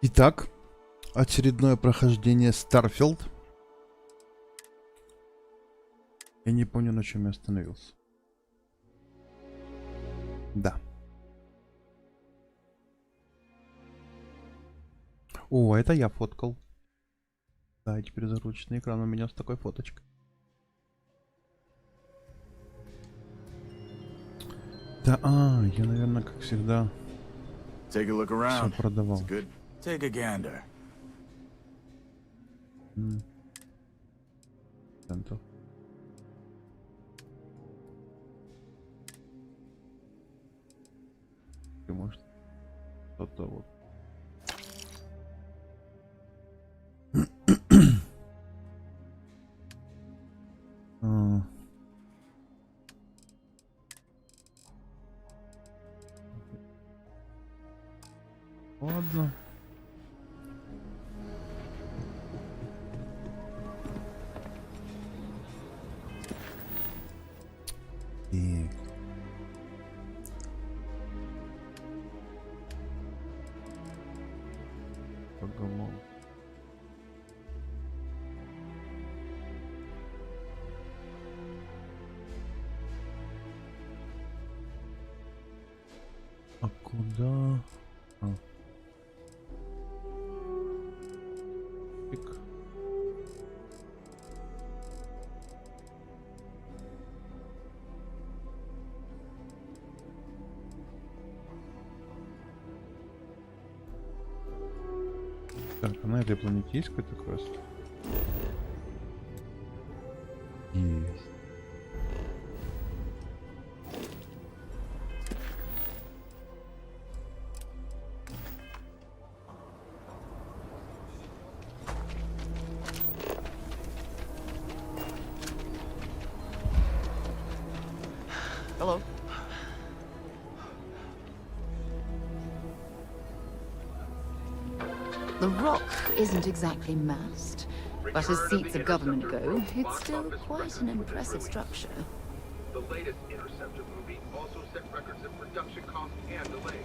Итак, очередное прохождение Starfield. Я не помню, на чем я остановился. Да. О, это я фоткал. Да, и теперь заручный экран у меня с такой фоточкой. Да, я, наверное, как всегда, все продавал. Take a gander. Центов. И может что-то вот. Ладно. И... Поголов. А куда? Пик. Так, а на этой планете есть какой-то квест? Есть. Hello. The rock isn't exactly massed, but as seats of government go, it's still quite an impressive structure. The latest Interceptor movie also set records of production cost and delay.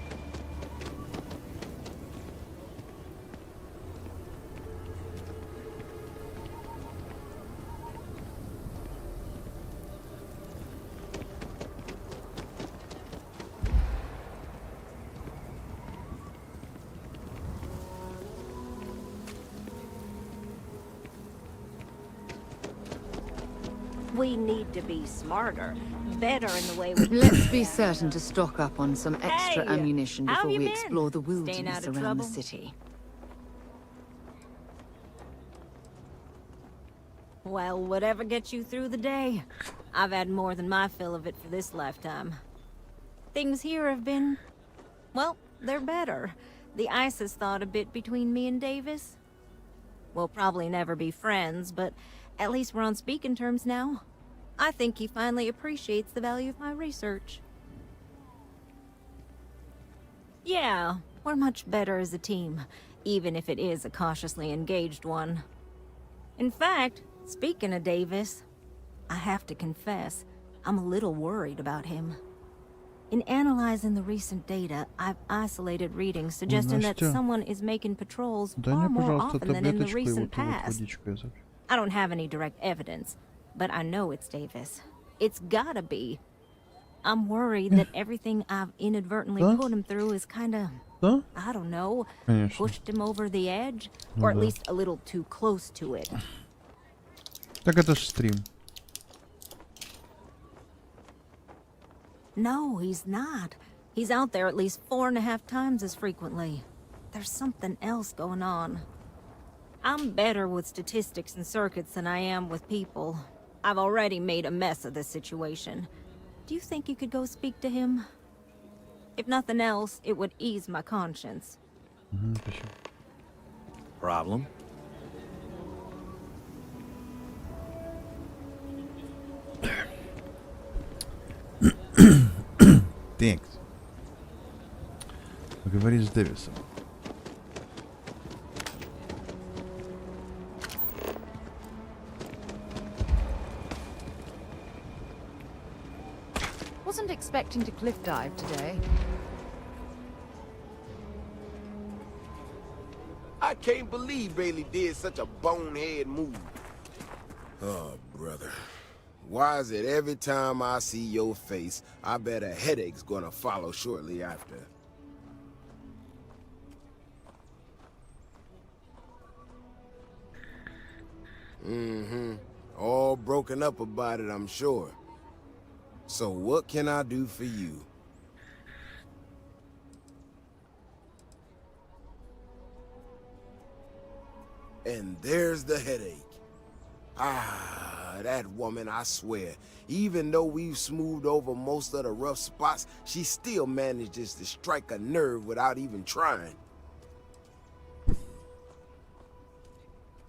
We need to be smarter, better in the way we... Let's be certain to stock up on some extra Hey, ammunition how before you we been? explore the Staying wilderness out of around the trouble? city. Well, whatever gets you through the day. I've had more than my fill of it for this lifetime. Things here have been... well, they're better. The ice has thawed a bit between me and Davis. We'll probably never be friends, but at least we're on speaking terms now. I think he finally appreciates the value of my research. Yeah, we're much better as a team, even if it is a cautiously engaged one. In fact, speaking of Davis, I have to confess, I'm a little worried about him. In analyzing the recent data, I've isolated readings suggesting that Настя, someone is making patrols дай far мне, more пожалуйста, often than in the таблеточку и recent вот past. водичку я запью. I don't have any direct evidence, but I know it's Davis. It's gotta be. I'm worried that everything I've inadvertently Да? put him through is kinda, Да? I don't know, Конечно. pushed him over the edge, Ну or at да. least a little too close to it. Так это ж стрим. No, he's not. He's out there at least 4.5 times as frequently. There's something else going on. I'm better with statistics and circuits than I am with people. I've already made a mess of this situation. Do you think you could go speak to him? If nothing else, it would ease my conscience. Спасибо. Problem? Thanks. Поговори с Дэвисом. Wasn't expecting to cliff dive today. I can't believe Bailey did such a bonehead move. Oh, brother. Why is it every time I see your face, I bet a headache's gonna follow shortly after? All broken up about it, I'm sure. So what can I do for you? And there's the headache. Ah, that woman, I swear. Even though we've smoothed over most of the rough spots, she still manages to strike a nerve without even trying.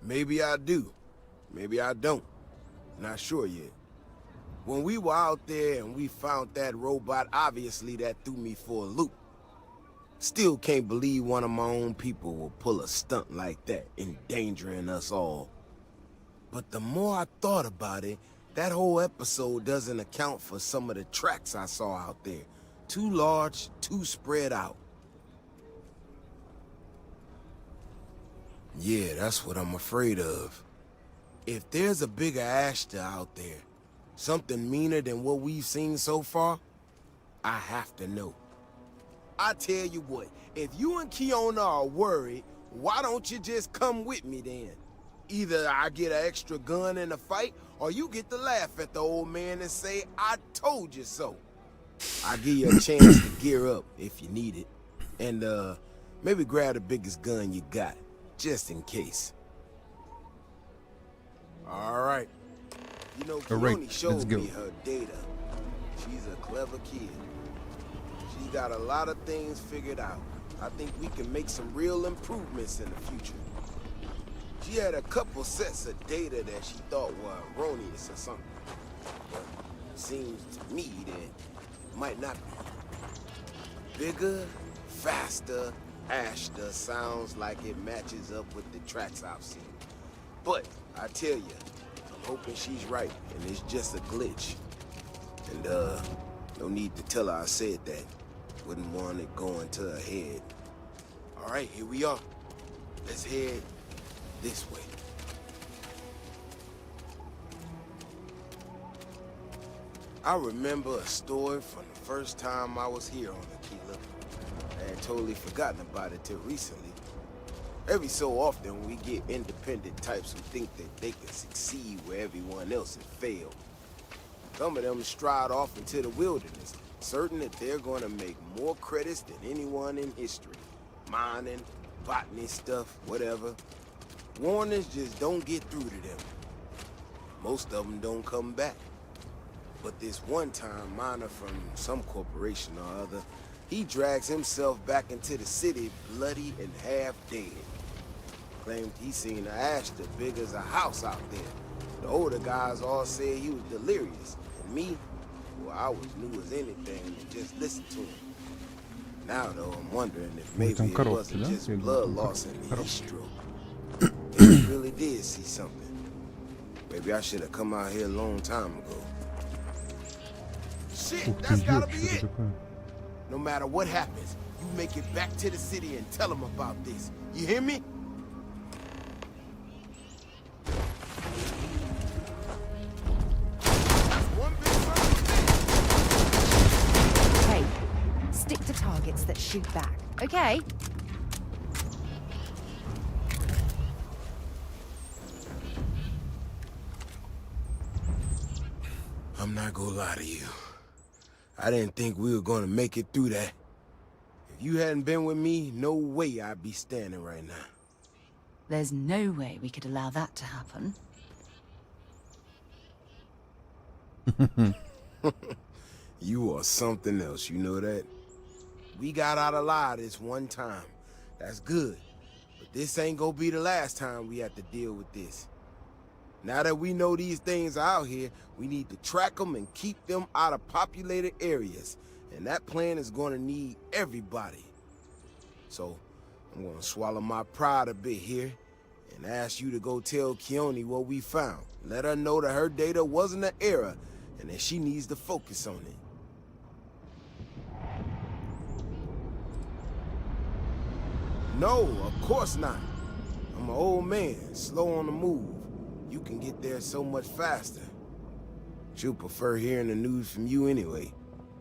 Maybe I do. Maybe I don't. Not sure yet. When we were out there and we found that robot, obviously that threw me for a loop. Still can't believe one of my own people will pull a stunt like that, endangering us all. But the more I thought about it, that whole episode doesn't account for some of the tracks I saw out there. Too large, too spread out. Yeah, that's what I'm afraid of. If there's a bigger Ashta out there, something meaner than what we've seen so far, I have to know. I tell you what, if you and Kiona are worried, why don't you just come with me then? Either I get an extra gun in the fight, or you get to laugh at the old man and say, I told you so. I'll give you a chance to gear up if you need it. And maybe grab the biggest gun you got, just in case. All right. You know, Kioni showed me her data. She's a clever kid. She's got a lot of things figured out. I think we can make some real improvements in the future. She had a couple sets of data that she thought were erroneous or something. But it seems to me that it might not be. Bigger, faster, Ashta sounds like it matches up with the tracks I've seen. But I tell you, I'm hoping she's right and it's just a glitch. And no need to tell her I said that. Wouldn't want it going to her head. All right, here we are. Let's head this way. I remember a story from the first time I was here on Aquila. I had totally forgotten about it till recently. Every so often we get independent types who think that they can succeed where everyone else has failed. Some of them stride off into the wilderness, certain that they're going to make more credits than anyone in history. Mining, botany stuff, whatever. Warnings just don't get through to them. Most of them don't come back. But this one-time miner from some corporation or other, he drags himself back into the city bloody and half dead. Claimed he seen an Ashta big as a house out there. The older guys all said he was delirious. And me, well, I was new as anything and just listened to him. Now, though, I'm wondering if maybe it wasn't just blood loss in the heat stroke. Maybe he really did see something. Maybe I should have come out here a long time ago. Shit, that's gotta be it! No matter what happens, you make it back to the city and tell them about this. You hear me? Hey, stick to targets that shoot back, okay? I'm not gonna lie to you. I didn't think we were gonna make it through that. If you hadn't been with me, no way I'd be standing right now. There's no way we could allow that to happen. You are something else, you know that? We got out alive this one time. That's good. But this ain't gonna be the last time we have to deal with this. Now that we know these things are out here, we need to track them and keep them out of populated areas. And that plan is gonna need everybody. So, I'm gonna swallow my pride a bit here and ask you to go tell Kioni what we found. Let her know that her data wasn't an error and that she needs to focus on it. No, of course not. I'm an old man, slow on the move. You can get there so much faster. She'll prefer hearing the news from you anyway.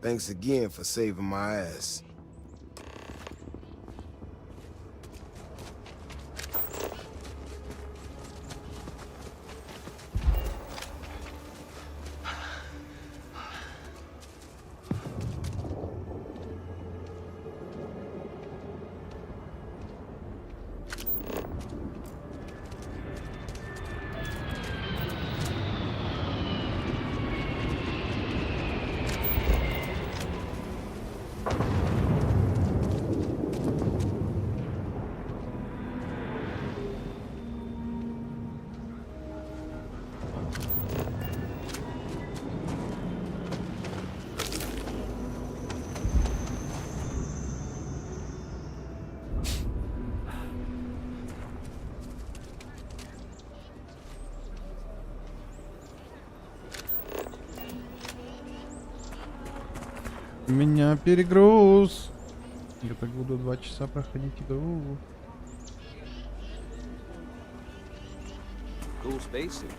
Thanks again for saving my ass. У меня перегруз. Я так буду 2 часа проходить игру. Cool spacesuit.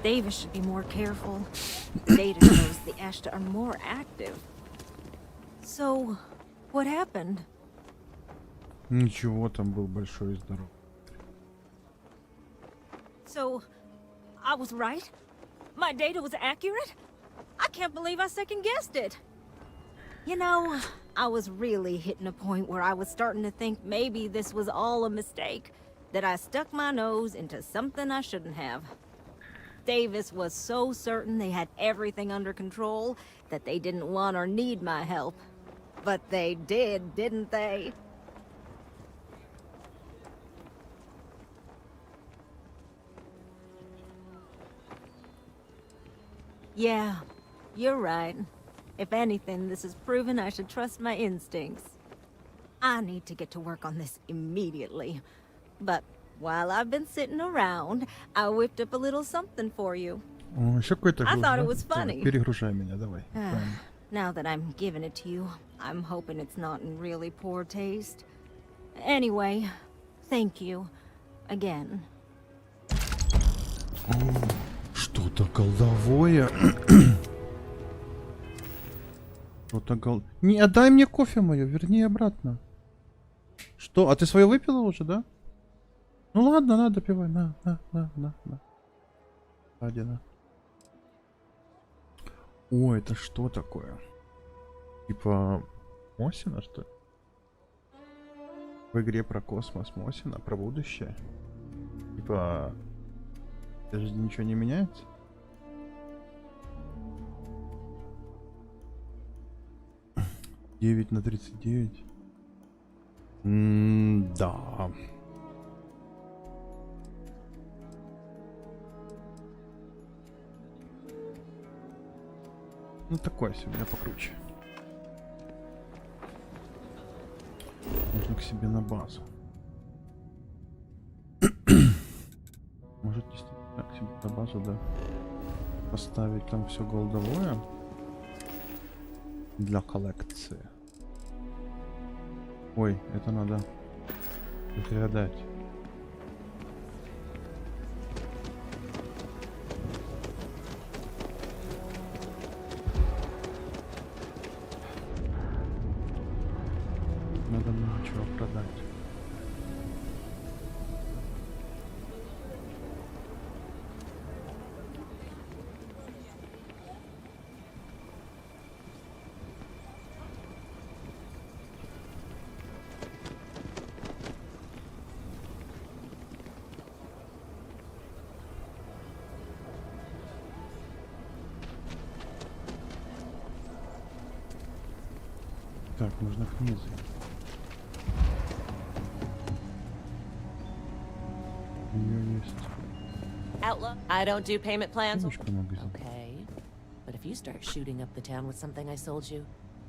Davis should be more careful. Data shows the Ashta are more active. So, what happened? Ничего, там был большой и здоров. So, I was right? My data was accurate? I can't believe I second-guessed it. You know, I was really hitting a point where I was starting to think maybe this was all a mistake. That I stuck my nose into something I shouldn't have. Davis was so certain they had everything under control that they didn't want or need my help. But they did, didn't they? Yeah, you're right. If anything, this has proven I should trust my instincts. I need to get to work on this immediately. But while I've been sitting around, I whipped up a little something for you. О, еще какой-то I груз, thought да? it was Давай, funny. перегружай меня, давай. Правильно. Now that I'm giving it to you, I'm hoping it's not in really poor taste. Anyway, thank you. Again. Что-то голдовое. Что-то гол... Не, отдай мне кофе мое, верни обратно. Что? А ты свое выпила уже, да? Ну ладно, на, допивай, на. Ради, на. О, это что такое? Типа Мосина, что ли? В игре про космос Мосина, про будущее. Типа... Даже ничего не меняется? Девять на 39. Да. Ну такое себе, я покруче. Можно к себе на базу. Может действительно к себе на базу, да. Поставить там все голдовое. Для коллекции. Ой, это надо передать. Надо много чего продать. Так, нужно к низу. У нее есть Outlaw. I don't do payment plans. девочка магазин. Okay. But if you start shooting up the town with something I sold you,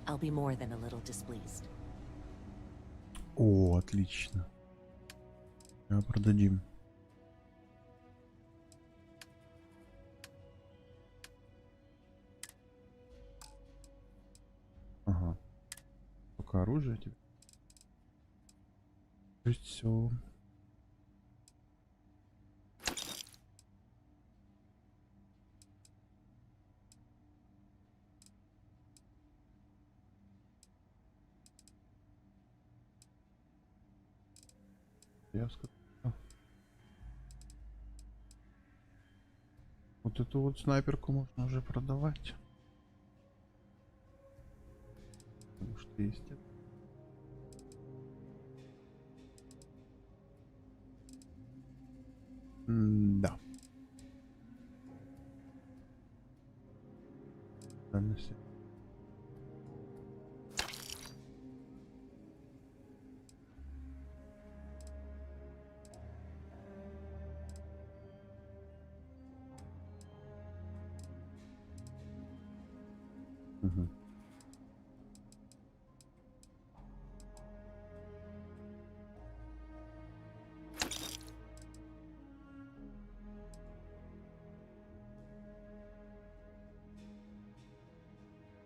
I'll be more than a little displeased. О, отлично. Продадим. Ага. Только оружие тебе. То есть все. Я сказал. Вот эту вот снайперку можно уже продавать. Потому что есть это. Да. Дальность. Угу.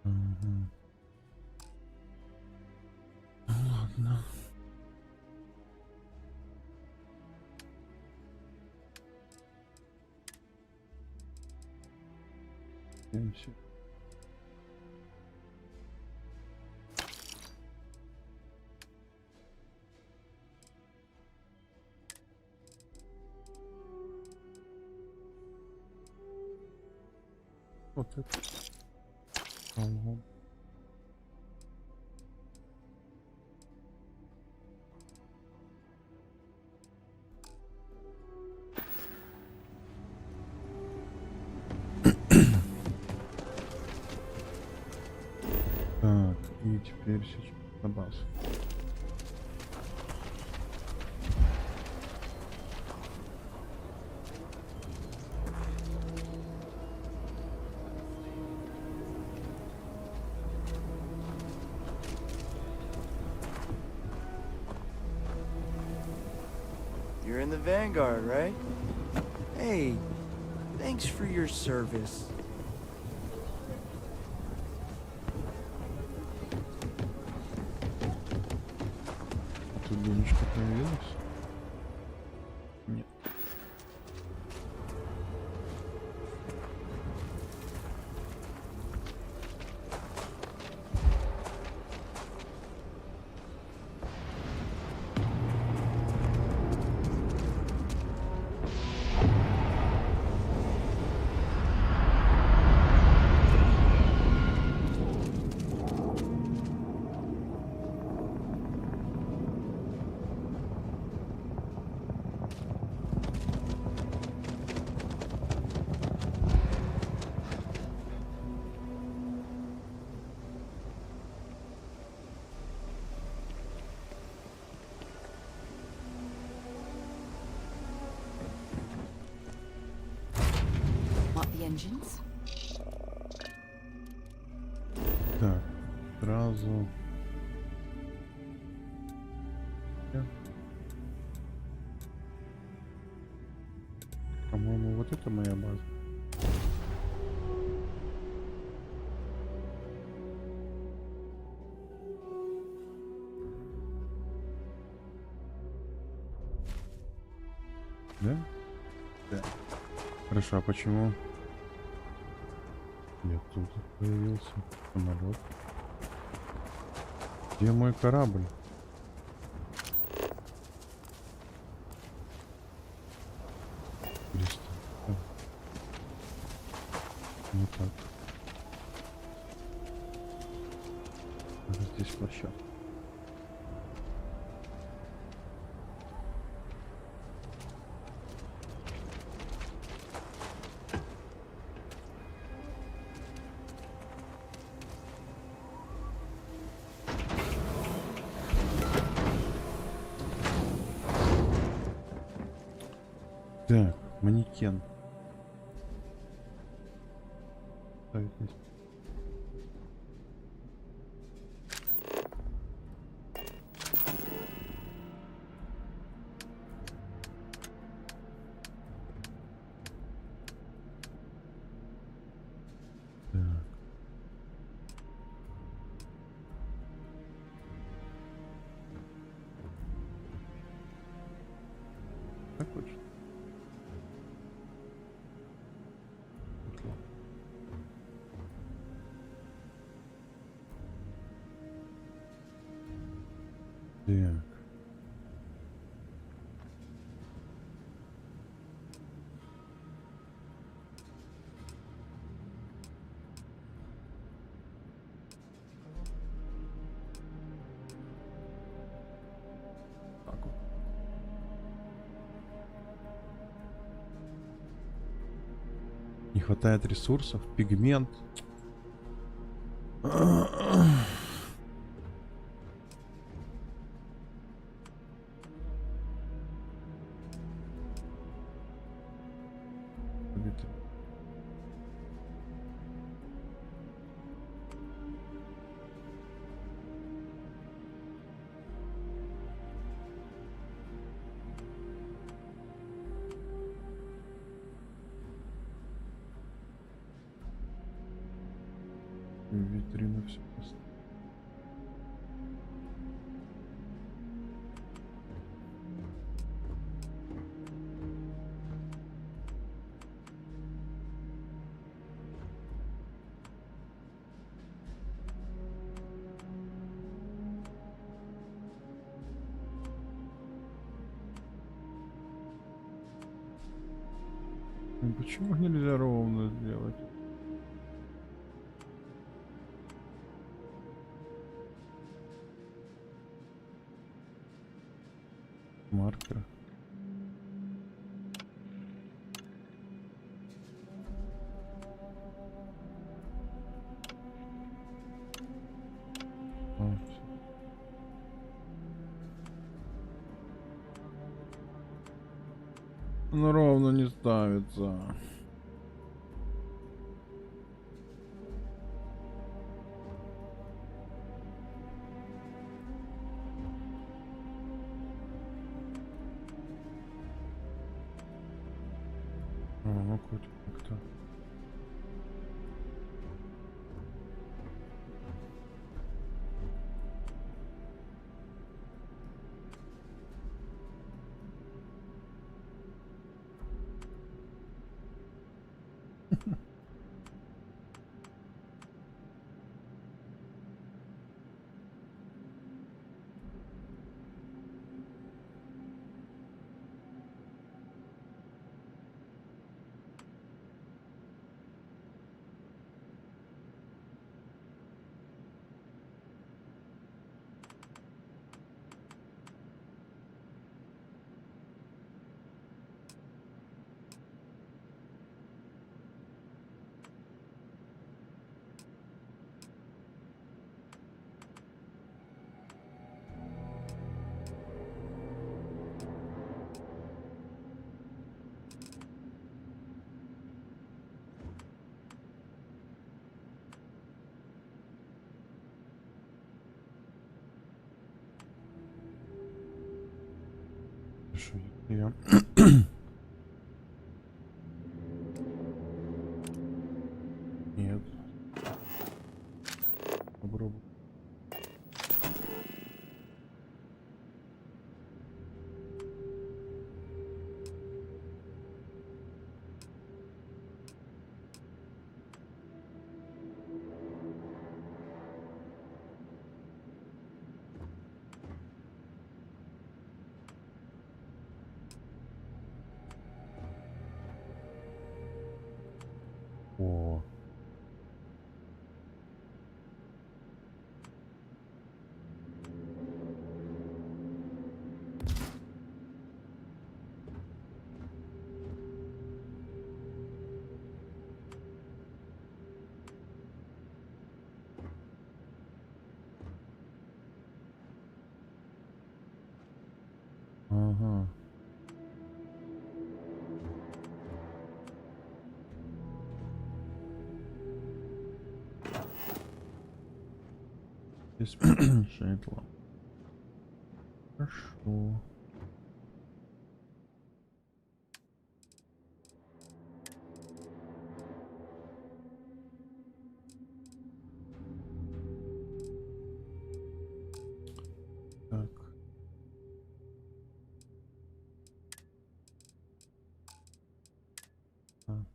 Угу. Ну ладно. Идёмся. Вот это. Ага. Так, и теперь сейчас на базу. You're in the Vanguard, right? Hey, thanks for your service. Тут денежка появилась? Нет. What, the engines? Так, сразу. По-моему, вот это моя база. Да? Да. Хорошо, а почему я тут появился? Самолет. Где мой корабль? Лист. Да. Вот так. Вот здесь площадка. Так, манекен. Ставить здесь. Так. Так вот. Так. Так вот. Не хватает ресурсов, пигмент. Витрину все просто. Ну, почему нельзя ровно сделать? Маркер. Вот. Он ровно не ставится. Ну хоть как-то. Хорошо, я... Нет. Попробуй. Мешает лампа. Хорошо. Так. А.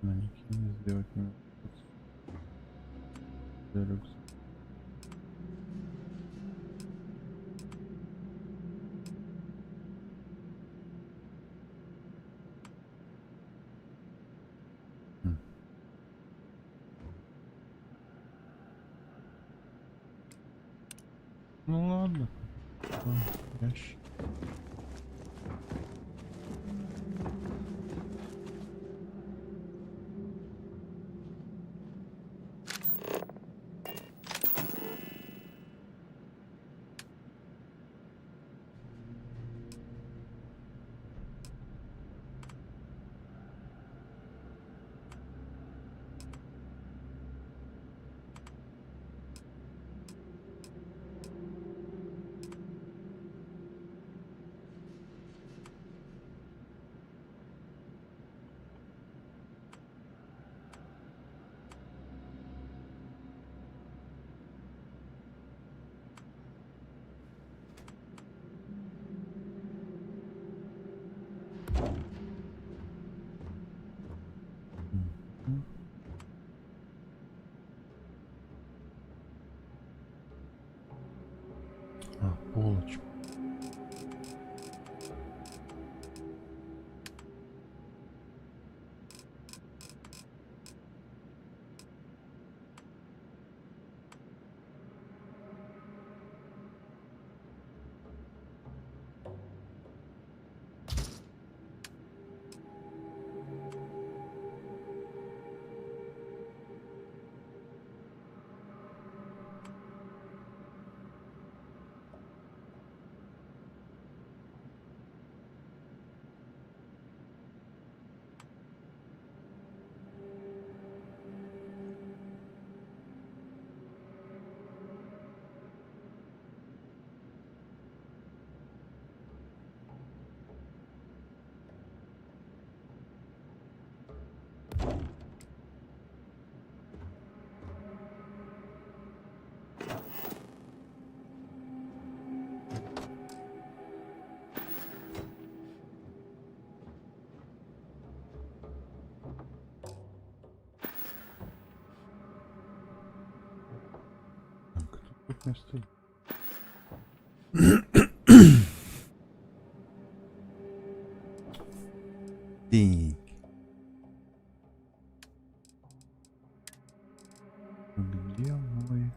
Манекен сделать не могу. Люкс. Ну ладно. Ящик. А, полочку. Так, тут место. Так. Где мой?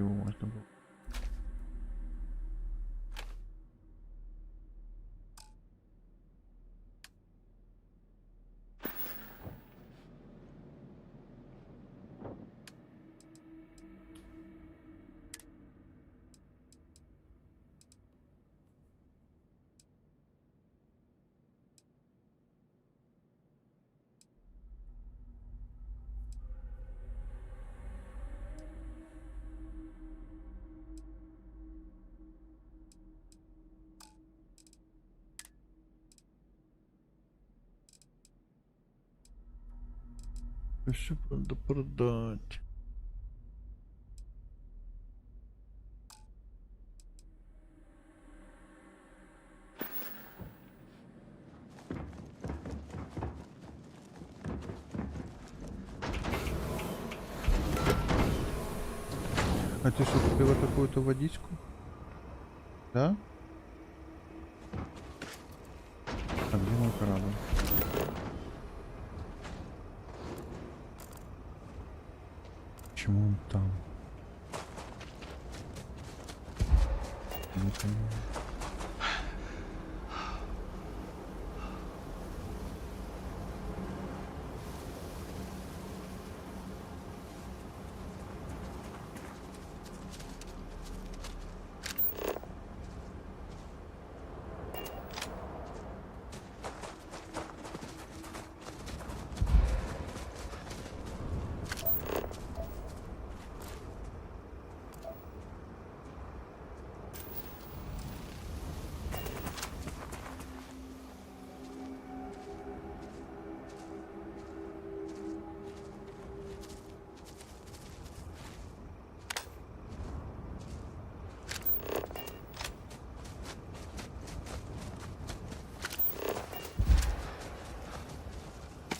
Его можно было. Все надо продать. А ты что, купила какую-то водичку? Да? А где мой корабль? Почему он там? Не понимаю.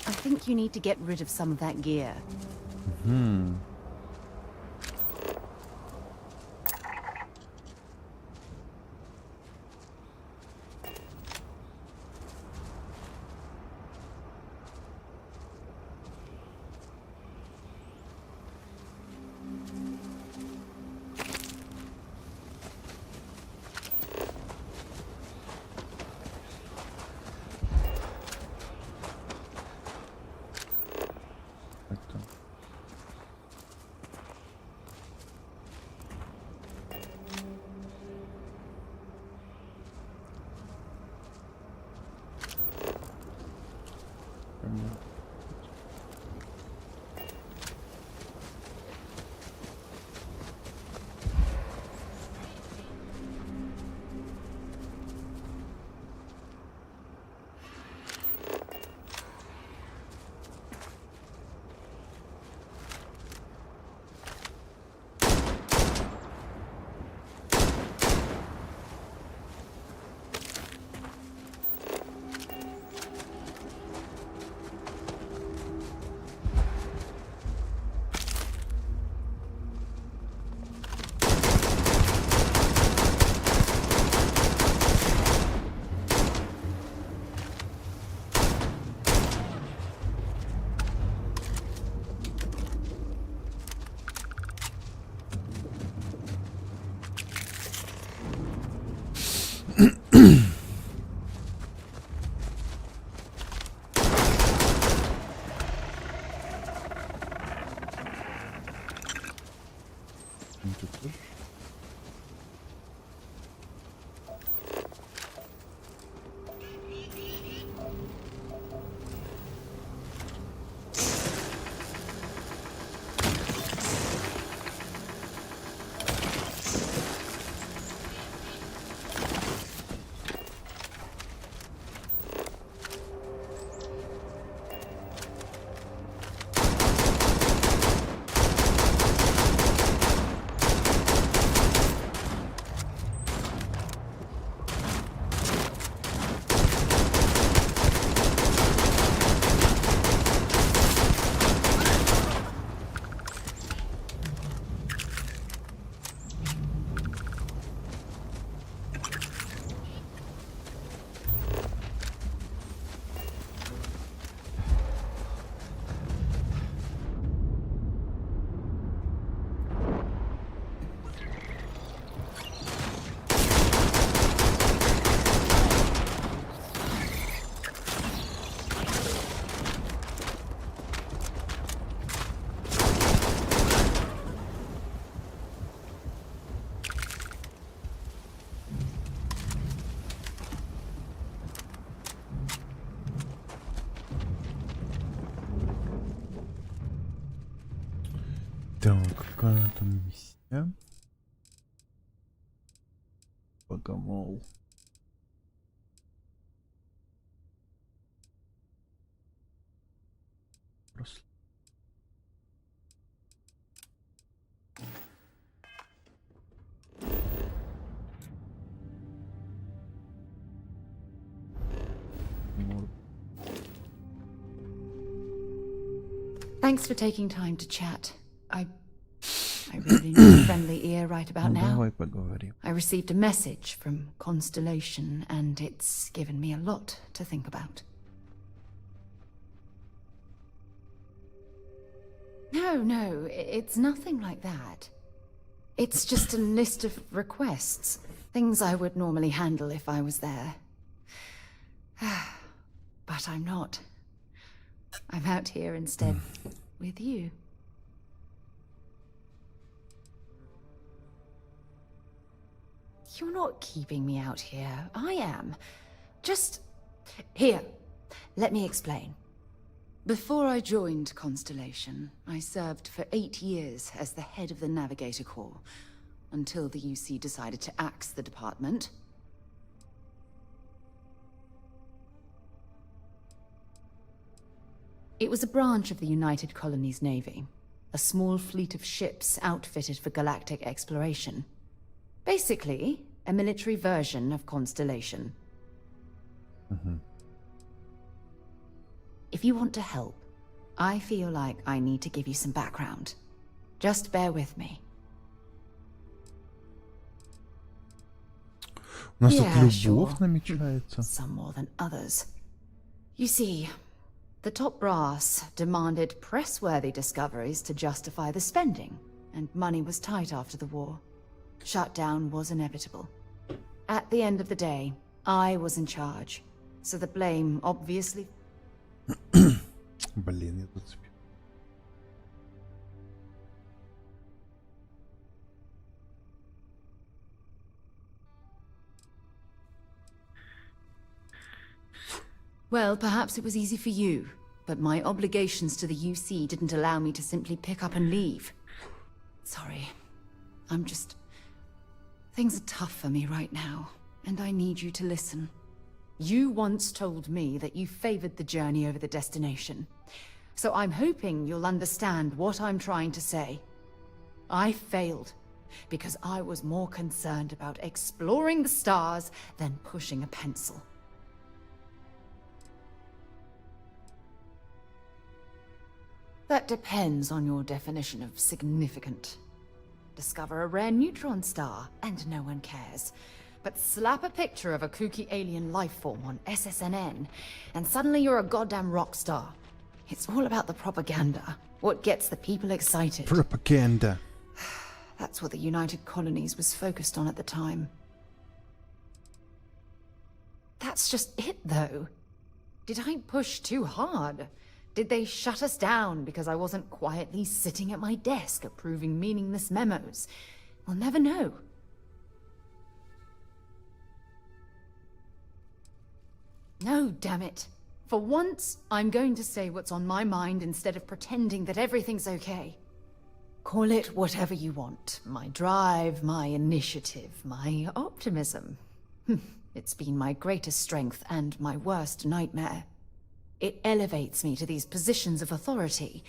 I think you need to get rid of some of that gear. Hmm. Так, какая там миссия? Богомол. Просто. Thanks for taking time to chat. I really need a friendly ear right about now. Давай поговорим. I received a message from Constellation, and it's given me a lot to think about. No, it's nothing like that. It's just a list of requests. Things I would normally handle if I was there. But I'm not. I'm out here instead with you. You're not keeping me out here. I am. Just... Here, let me explain. Before I joined Constellation, I served for 8 years as the head of the Navigator Corps, until the UC decided to axe the department. It was a branch of the United Colonies Navy, a small fleet of ships outfitted for galactic exploration. Basically, a military version of Constellation. If you want to help, I feel like I need to give you some background. Just bear with me. У нас Yeah, тут sure. любовь намечается. Some more than others. You see, the top brass demanded press-worthy discoveries to justify the spending, and money was tight after the war. Shutdown was inevitable. At the end of the day, I was in charge, so the blame obviously... Блин, я тут спи- Well, perhaps it was easy for you, but my obligations to the UC didn't allow me to simply pick up and leave. Sorry. I'm just... Things are tough for me right now, and I need you to listen. You once told me that you favored the journey over the destination, so I'm hoping you'll understand what I'm trying to say. I failed, because I was more concerned about exploring the stars than pushing a pencil. That depends on your definition of significant. Discover a rare neutron star, and no one cares. But slap a picture of a kooky alien life form on SSNN, and suddenly you're a goddamn rock star. It's all about the propaganda, what gets the people excited. Пропаганда. That's what the United Colonies was focused on at the time. That's just it, though. Did I push too hard? Did they shut us down because I wasn't quietly sitting at my desk approving meaningless memos? We'll never know. No, damn it. For once, I'm going to say what's on my mind instead of pretending that everything's okay. Call it whatever you want. My drive, my initiative, my optimism. It's been my greatest strength and my worst nightmare. It elevates me to these positions of authority,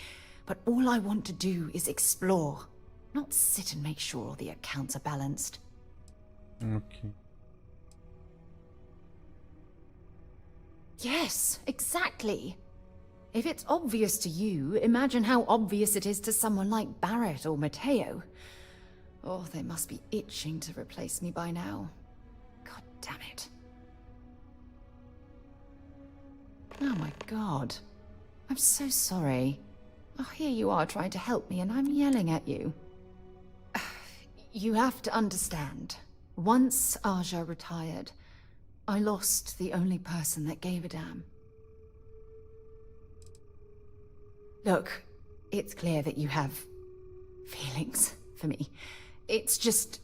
but all I want to do is explore, not sit and make sure all the accounts are balanced. Okay. Yes, exactly. If it's obvious to you, imagine how obvious it is to someone like Barrett or Mateo. Oh, they must be itching to replace me by now. God damn it. Oh my god. I'm so sorry. Oh, here you are trying to help me and I'm yelling at you. You have to understand. Once Aja retired, I lost the only person that gave a damn. Look, it's clear that you have feelings for me. It's just...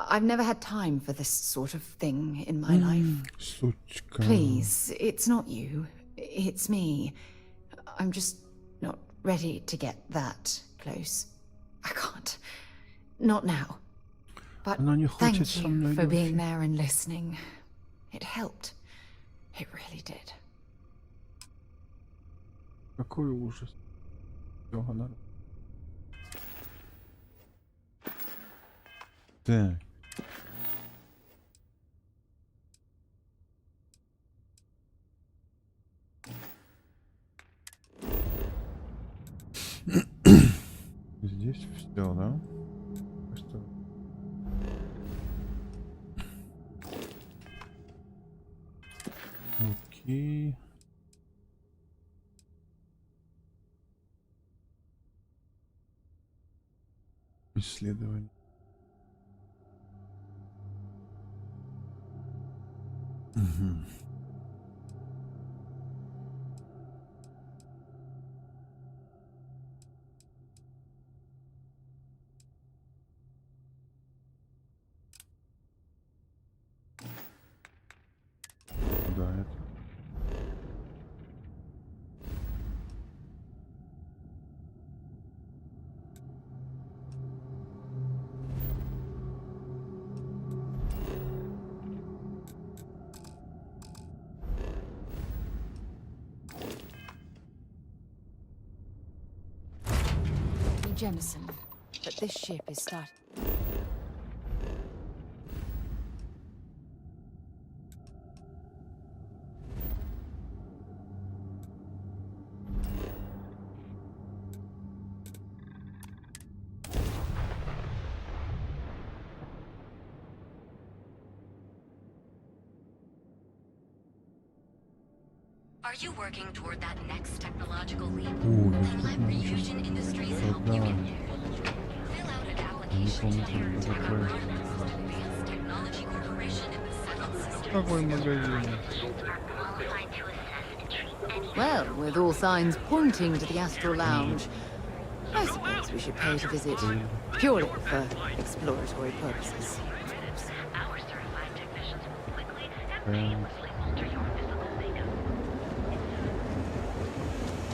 I've never had time for this sort of thing in my life. Сучка. Please, it's not you. It's me. I'm just not ready to get that close. I can't. Not now. But Она не хочет thank со мной you for being дружить. there and listening. It helped. It really did. Какой ужас. Всё, она... Так. Здесь все, да? Что? Окей. Исследование. Мгм. Да, это. Jemison, but this ship is starting. Are you working toward that next technological leap? О, Then let любопытно. Refusion Industries help you Да. get there. Fill out an application помню, to enter как это Techno происходит. Advanced Technology Corporation in the Settled System. Какой магазин? Well, with all signs pointing to the Astral Lounge, I suppose we should pay it a visit, purely for exploratory purposes. Our certified technicians will quickly and painlessly alter your physical makeup.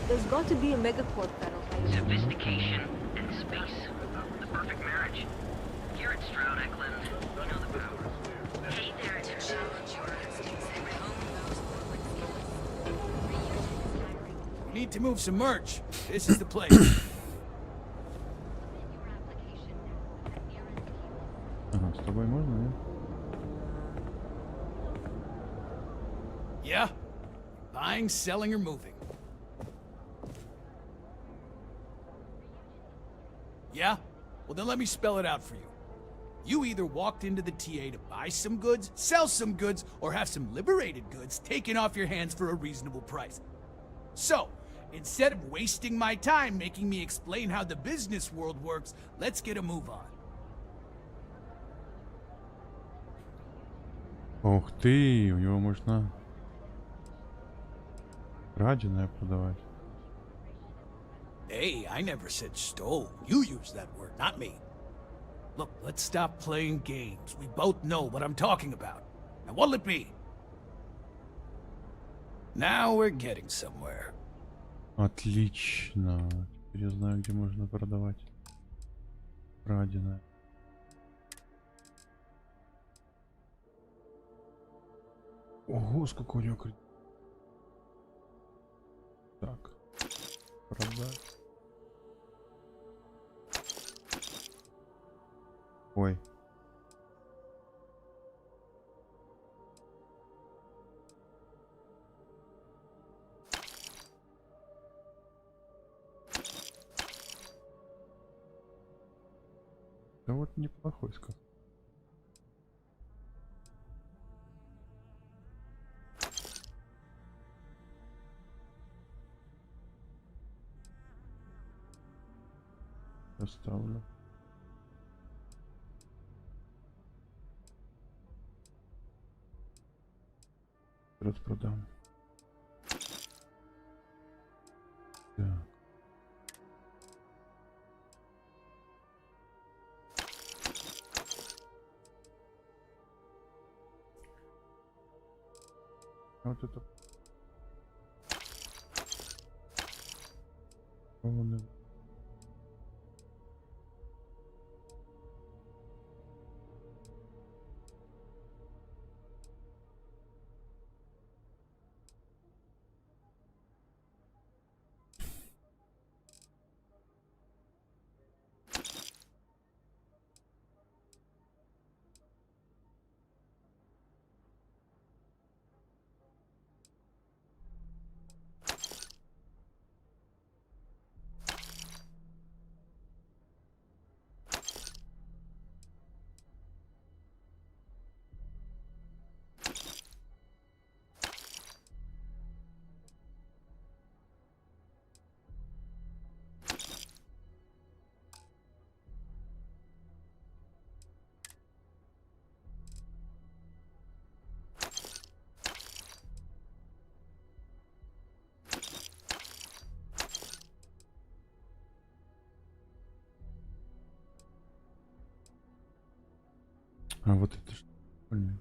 There's got to be a megacorp that'll hide. Sophistication and space. The perfect marriage. Here at Stroud Eklund, you know the power. Hey there to challenge your instincts and hone those forward skills. We need to move some merch. This is the place. Ага, с тобой можно, да? Yeah? Buying, selling, or moving? Yeah? Well, then let me spell it out for you. You either walked into the TA to buy some goods, sell some goods, or have some liberated goods taken off your hands for a reasonable price. So, instead of wasting my time making me explain how the business world works, let's get a move on. Ух ты, у него можно краденое продавать. Hey, I never said stole. You used that word, not me. Look, let's stop playing games. We both know what I'm talking about. Now what'll it be? Now we're getting somewhere. Отлично. Теперь я знаю, где можно продавать краденое. Ого, сколько у него кредитов. Так. Продать. Ой. Да вот неплохой сказ. Оставлю. Распродам. Так. Вот это. Полное. А вот это что? Прикольно.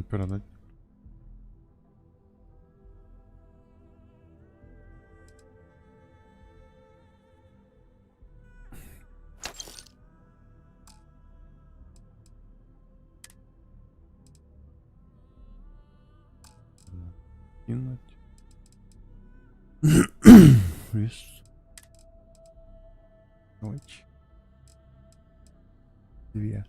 Продать. Кинуть. Видишь? Ночь. 2.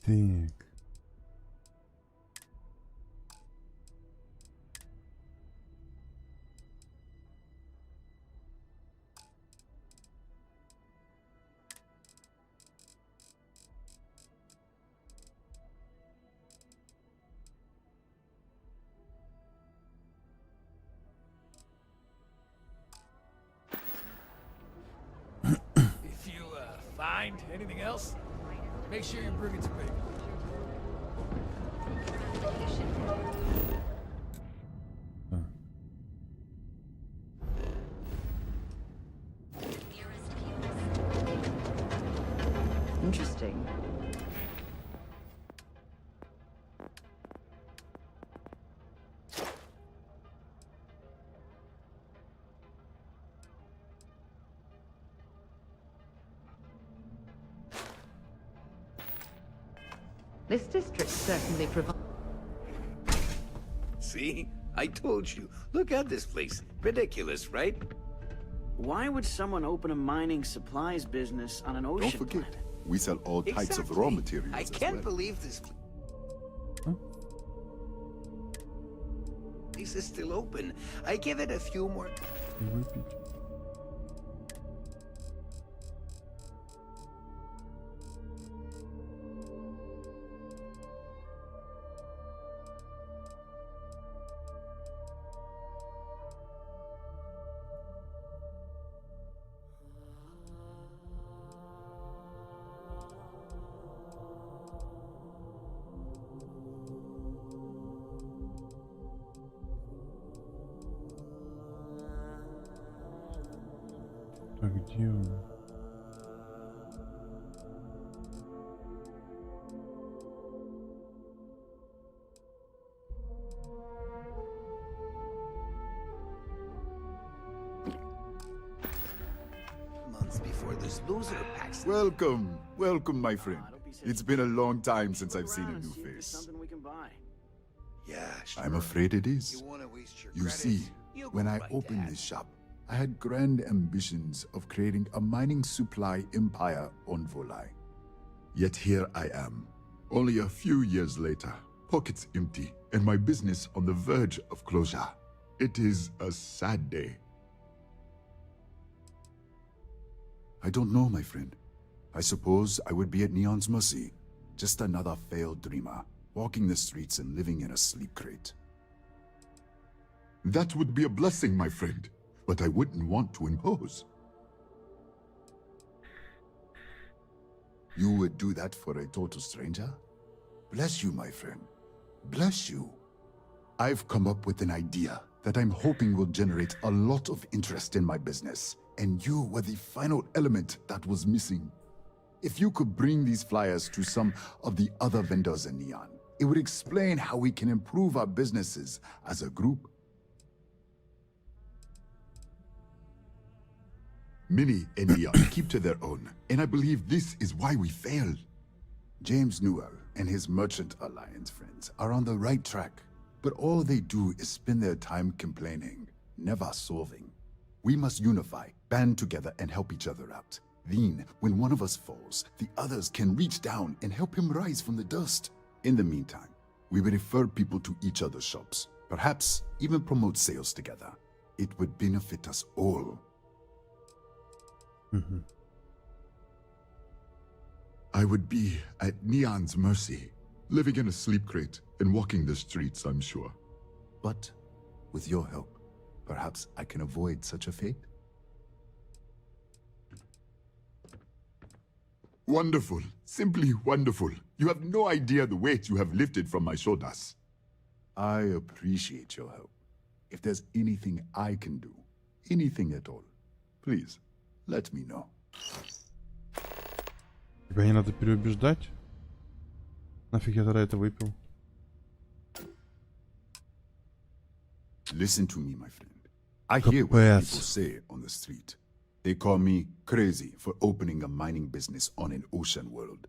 Так. If you find anything else, make sure you bring it to me. Interesting. This district certainly provides. See? I told you. Look at this place. Ridiculous, right? Why would someone open a mining supplies business on an ocean Don't forget, planet? we sell all types of raw materials I as can't well. believe this place is still open. I give it a few more. А где он? Months before this loser packs. Welcome, welcome, my friend. It's been a long time since I've seen a new See if there's face. something we can buy. Yeah, sure. I'm afraid it is. You wanna waste your You credits? see, You when go I right opened ahead. this shop, I had grand ambitions of creating a mining supply empire on Volai. Yet here I am, only a few years later, pockets empty, and my business on the verge of closure. It is a sad day. I don't know, my friend. I suppose I would be at Neon's mercy. Just another failed dreamer, walking the streets and living in a sleep crate. That would be a blessing, my friend, but I wouldn't want to impose. You would do that for a total stranger? Bless you, my friend. Bless you. I've come up with an idea that I'm hoping will generate a lot of interest in my business, and you were the final element that was missing. If you could bring these flyers to some of the other vendors in Neon, it would explain how we can improve our businesses as a group. Many in Neon keep to their own, and I believe this is why we failed. James Newell and his Merchant Alliance friends are on the right track, but all they do is spend their time complaining, never solving. We must unify, band together, and help each other out. Then, when one of us falls, the others can reach down and help him rise from the dust. In the meantime, we will refer people to each other's shops, perhaps even promote sales together. It would benefit us all. I would be at Neon's mercy, living in a sleep crate and walking the streets, I'm sure. But with your help, perhaps I can avoid such a fate? Wonderful. Simply wonderful. You have no idea the weight you have lifted from my shoulders. I appreciate your help. If there's anything I can do, anything at all, please, let me know. Тебя не надо переубеждать? Нафиг я тогда это выпил? Listen to me, my friend. I hear what people say on the street. They call me crazy for opening a mining business on an ocean world.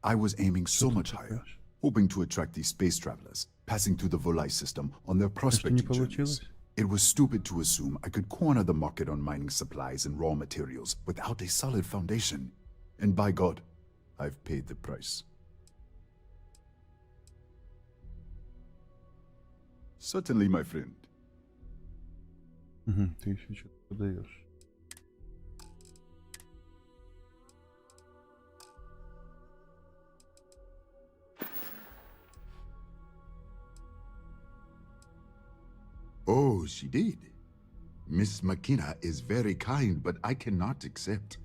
I was aiming so much higher, hoping to attract these space travelers, passing through the Volai system on their prospecting journeys. It was stupid to assume I could corner the market on mining supplies and raw materials without a solid foundation. And by God, I've paid the price. Certainly, my friend. Ты еще что-то подаешь. Oh, she did. Miss McKenna is very kind, but I cannot accept.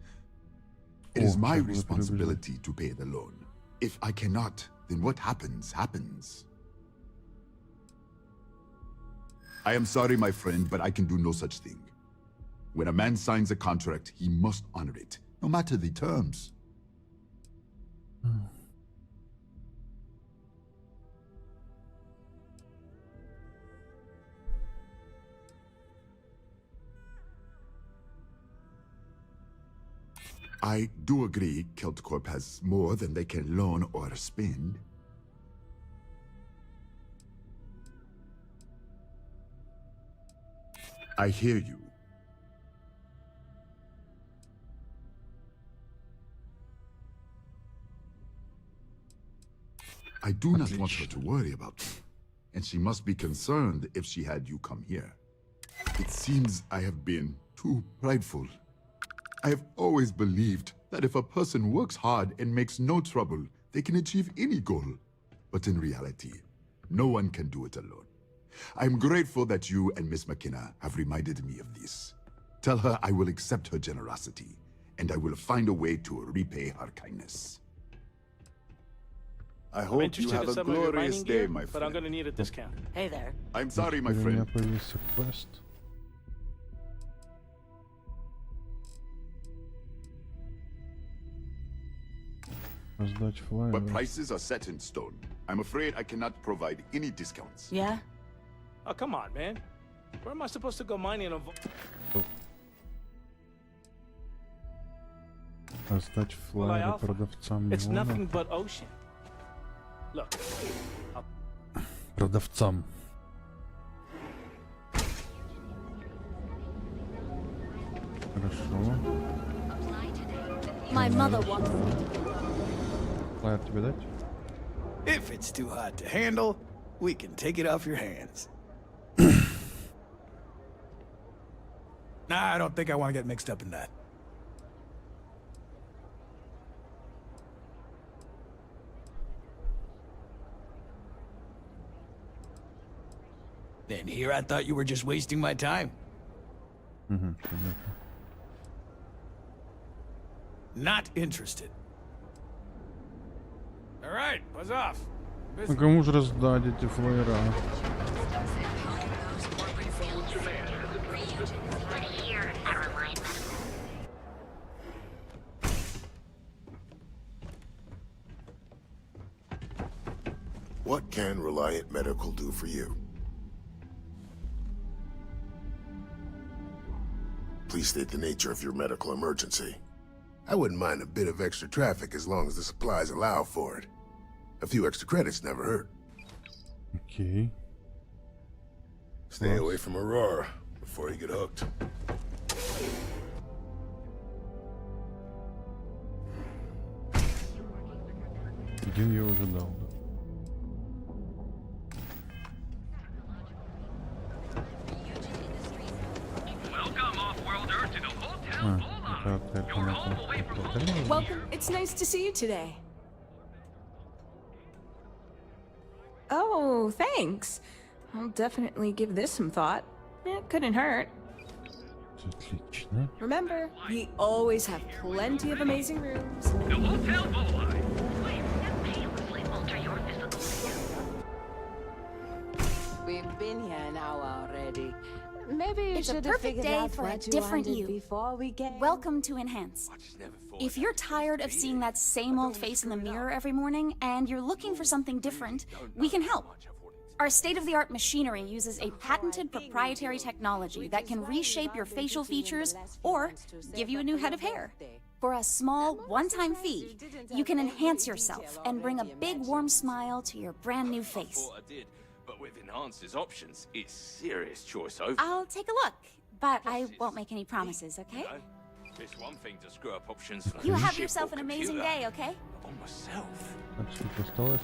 It is my responsibility to pay the loan. If I cannot, then what happens, happens. I am sorry, my friend, but I can do no such thing. When a man signs a contract, he must honor it, no matter the terms. I do agree KeltCorp has more than they can loan or spend. I hear you. I do not want her to worry about you, and she must be concerned if she had you come here. It seems I have been too prideful. I have always believed that if a person works hard and makes no trouble, they can achieve any goal. But in reality, no one can do it alone. I'm grateful that you and Miss McKenna have reminded me of this. Tell her I will accept her generosity, and I will find a way to repay her kindness. I hope you have a glorious day, my friend. But I'm gonna need a discount. Hey there. I'm sorry, my У меня friend. появился квест. Раздать флайеры. But prices are set in stone. I'm afraid I cannot provide any discounts. Yeah? Oh, come on, man. Where am I supposed to go mining on... Раздать флайеры продавцам It's nothing неона. but ocean. Look. Продавцам. Хорошо. My mother wants Флайер тебе дать? If it's too hot to handle, we can take it off your hands. Nah, I don't think I want to get mixed up in that. Then here I thought you were just wasting my time. Понятно. Not interested. All right, buzz off. Ну кому же раздать эти флайера? What can Reliant Medical do for you? Please state the nature of your medical emergency. I wouldn't mind a bit of extra traffic as long as the supplies allow for it. A few extra credits never hurt. Okay. Stay away from Aurora before you get hooked. Один я уже дал. Welcome. It's nice to see you today. Oh, thanks. I'll definitely give this some thought. It couldn't hurt. Отлично. Remember, we always have plenty of amazing rooms. The Hotel Bullseye. Painlessly alter your physical skin. We've been here now already. Maybe you It's a should have perfect figured day out for a what you different wanted you. before we came. Welcome to Enhance. If you're tired of seeing that same old face in the mirror every morning and you're looking for something different, we can help. Our state-of-the-art machinery uses a patented proprietary technology that can reshape your facial features or give you a new head of hair. For a small, one-time fee, you can enhance yourself and bring a big, warm smile to your brand new face. But with Enhance's options, it's serious choice over. I'll take a look, but I won't make any promises, okay? It's one thing to screw up options for You a have ship yourself or an amazing computer. day, okay? On myself. Так, сколько осталось?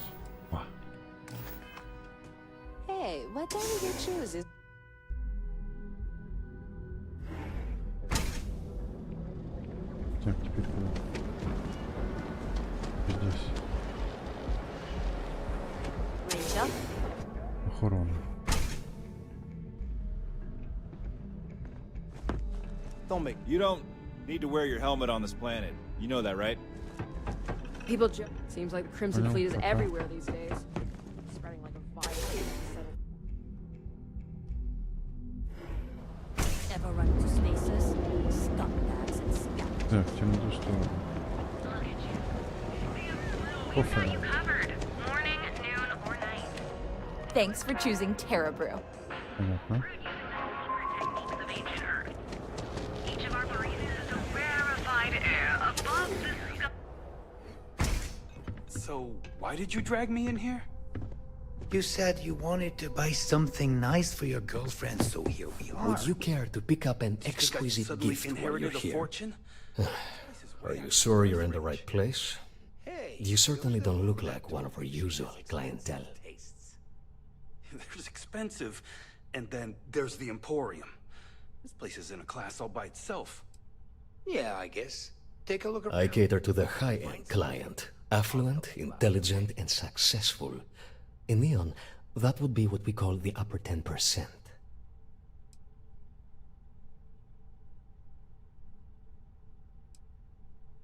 Hey, whatever you choose is... Так, теперь куда? Здесь. Rachel? Охрана. Tommy, you don't need to wear your helmet on this planet. You know that, right? People joke. Seems like the Crimson Fleet is okay. everywhere these days. Spreading like a virus. Ever run into spaces? Scumbags and scum. Так, тем ту сторону. Кофе. Morning, noon, or night. Thanks for choosing Terra Brew. Понятно. Each of our breezes is a rarefied air above the sky. So, why did you drag me in here? You said you wanted to buy something nice for your girlfriend, so here we are. Would you care to pick up an exquisite suddenly gift while inherited you're a here? fortune? Are you sure you're in the right place? You certainly don't look like one of our usual clientele. There's expensive, and then there's the Emporium. This place is in a class all by itself. Yeah, I guess. Take a look around. I cater to the high-end client. Affluent, intelligent, and successful. In Neon, that would be what we call the upper 10%.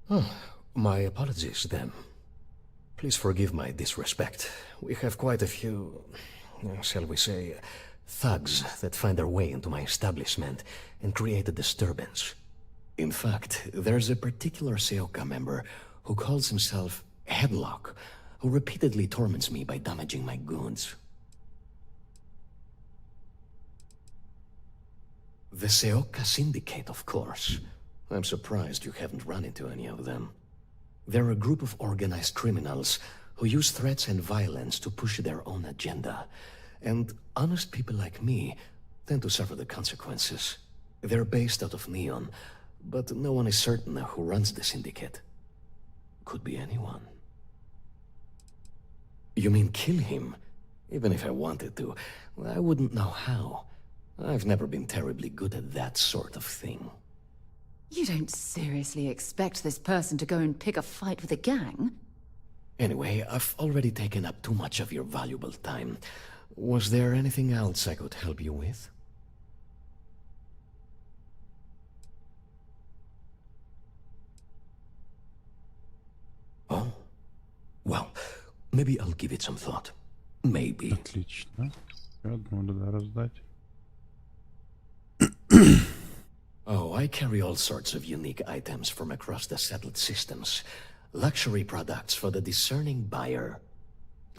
Oh, my apologies, then. Please forgive my disrespect. We have quite a few, shall we say, thugs that find their way into my establishment and create a disturbance. In fact, there's a particular Seoka member who calls himself Headlock, who repeatedly torments me by damaging my goods. The Seoka Syndicate, of course. I'm surprised you haven't run into any of them. They're a group of organized criminals who use threats and violence to push their own agenda. And honest people like me tend to suffer the consequences. They're based out of Neon, but no one is certain who runs the syndicate. Could be anyone. You mean kill him? Even if I wanted to, I wouldn't know how. I've never been terribly good at that sort of thing. You don't seriously expect this person to go and pick a fight with a gang? Anyway, I've already taken up too much of your valuable time. Was there anything else I could help you with? Oh? Well, maybe I'll give it some thought. Maybe. Отлично. Одну надо раздать. Oh, I carry all sorts of unique items from across the settled systems. Luxury products for the discerning buyer.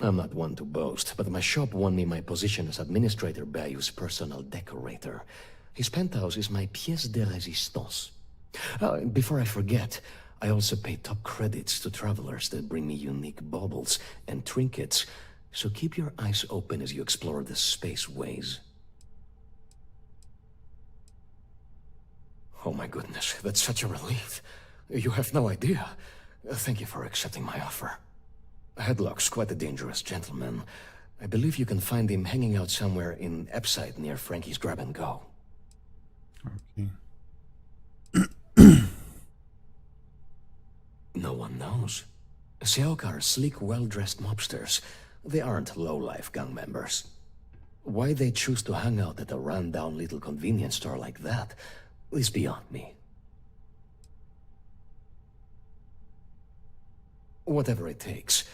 I'm not one to boast, but my shop won me my position as Administrator Bayou's personal decorator. His penthouse is my pièce de résistance. Before I forget, I also pay top credits to travelers that bring me unique baubles and trinkets, so keep your eyes open as you explore the spaceways. Oh my goodness, that's such a relief. You have no idea. Thank you for accepting my offer. Headlock's quite a dangerous gentleman. I believe you can find him hanging out somewhere in Epside near Frankie's Grab and Go. Okay. No one knows. Seok are sleek, well-dressed mobsters. They aren't low-life gang members. Why they choose to hang out at a run-down little convenience store like that is beyond me. Whatever it takes,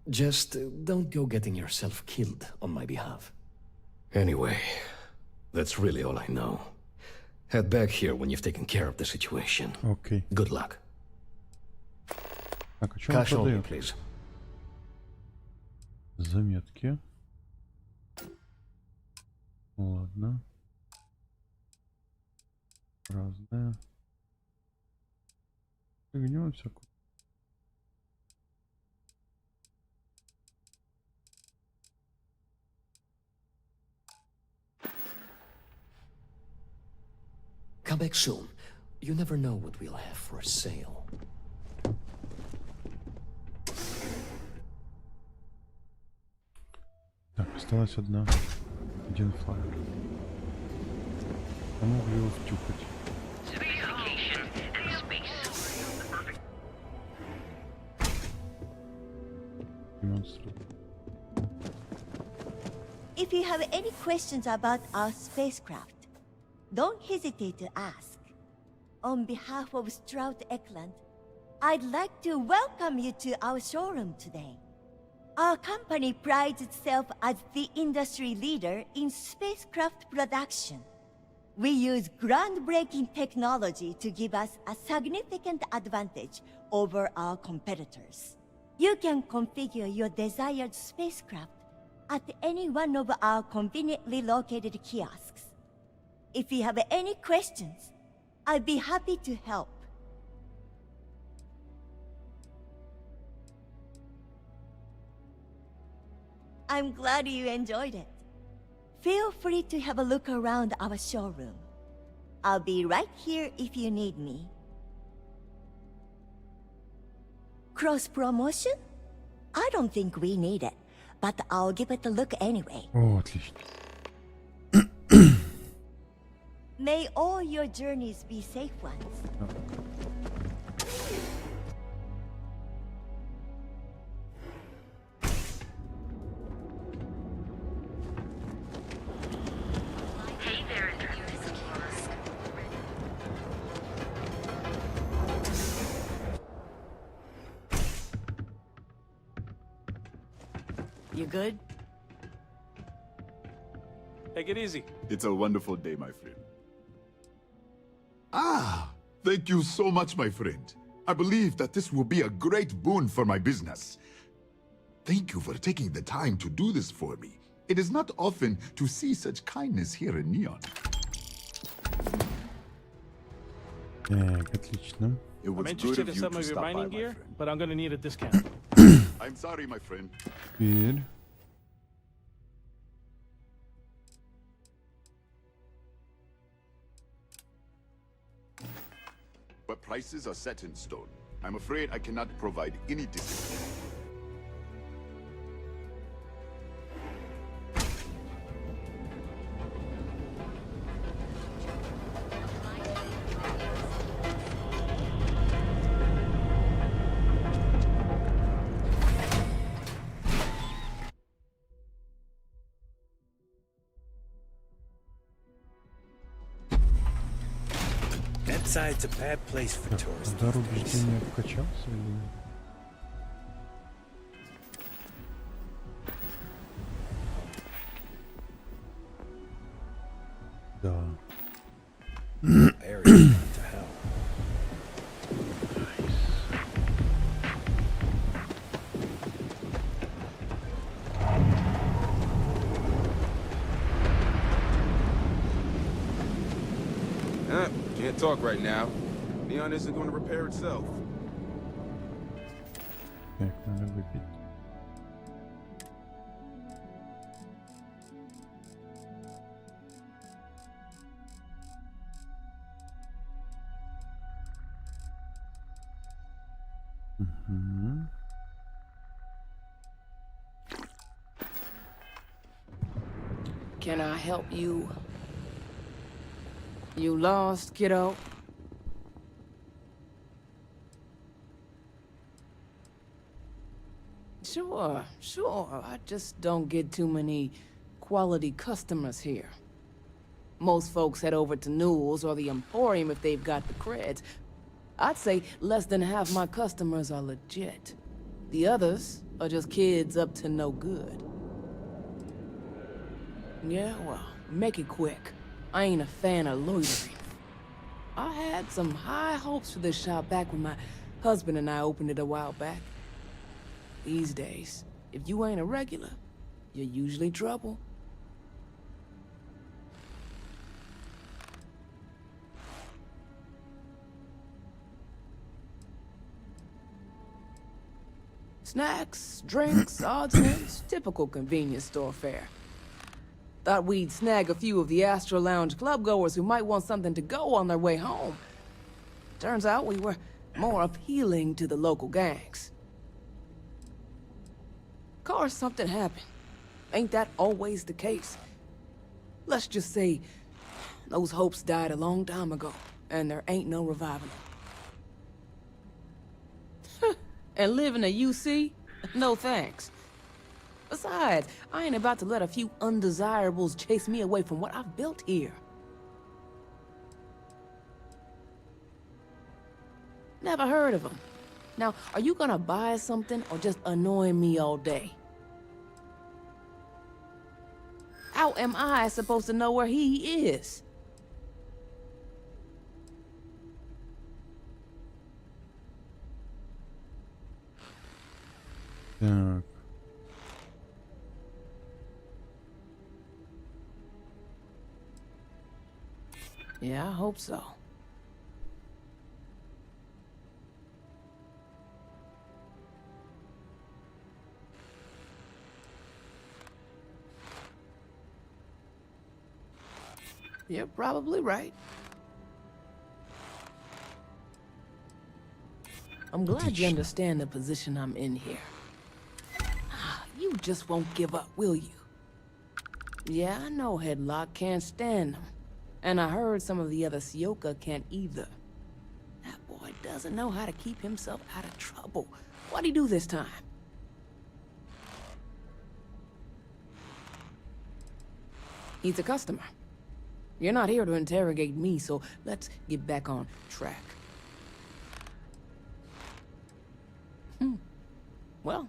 just don't go getting yourself killed on my behalf. Anyway, that's really all I know. Head back here when you've taken care of the situation. Okay. Good luck. Так, о чем он Cash only, продает? please. Заметки. Ладно. Разное. Фигню всякую. Come back soon. You never know what we'll have for sale. Так, осталась один файл. А мог бы его втюхать. Vacation and space. Демонстрирую. If you have any questions about our spacecraft, don't hesitate to ask. On behalf of Strout Eklund, I'd like to welcome you to our showroom today. Our company prides itself as the industry leader in spacecraft production. We use groundbreaking technology to give us a significant advantage over our competitors. You can configure your desired spacecraft at any one of our conveniently located kiosks. If you have any questions, I'd be happy to help. I'm glad you enjoyed it. Feel free to have a look around our showroom. I'll be right here if you need me. Cross-promotion? I don't think we need it, but I'll give it a look anyway. О, отлично. May all your journeys be safe ones. Hey there, You good? Take it easy. It's a wonderful day, my friend. Ah, thank you so much, my friend. I believe that this will be a great boon for my business. Thank you for taking the time to do this for me. It is not often to see such kindness here in Neon. Так, отлично. It I'm was good interested of in you some to of your stop by, mining my gear, friend. but I'm gonna need a discount. I'm sorry, my friend. Теперь. But prices are set in stone. I'm afraid I cannot provide any discount. That side's a bad place for tourists. Дар убеждения вкачался или нет? Да. Area's gone to hell. talk right now. Neon isn't going to repair itself. Так, надо выпить. Can I help you? You lost, kiddo? Sure, sure. I just don't get too many quality customers here. Most folks head over to Newell's or the Emporium if they've got the creds. I'd say less than half my customers are legit. The others are just kids up to no good. Yeah, well, make it quick. I ain't a fan of loitering. I had some high hopes for this shop back when my husband and I opened it a while back. These days, if you ain't a regular, you're usually trouble. Snacks, drinks, odds and ends, typical convenience store fare. Thought we'd snag a few of the Astro Lounge club-goers who might want something to go on their way home. Turns out we were more appealing to the local gangs. Of course, something happened. Ain't that always the case? Let's just say those hopes died a long time ago, and there ain't no reviving them. And live in a UC? No thanks. Besides, I ain't about to let a few undesirables chase me away from what I've built here. Never heard of them. Now, are you gonna buy something or just annoy me all day? How am I supposed to know where he is? Так. Yeah, I hope so. You're probably right. I'm glad you understand the position I'm in here. You just won't give up, will you? Yeah, I know Headlock can't stand them. And I heard some of the other Sioka can't either. That boy doesn't know how to keep himself out of trouble. What'd he do this time? He's a customer. You're not here to interrogate me, so let's get back on track. Well,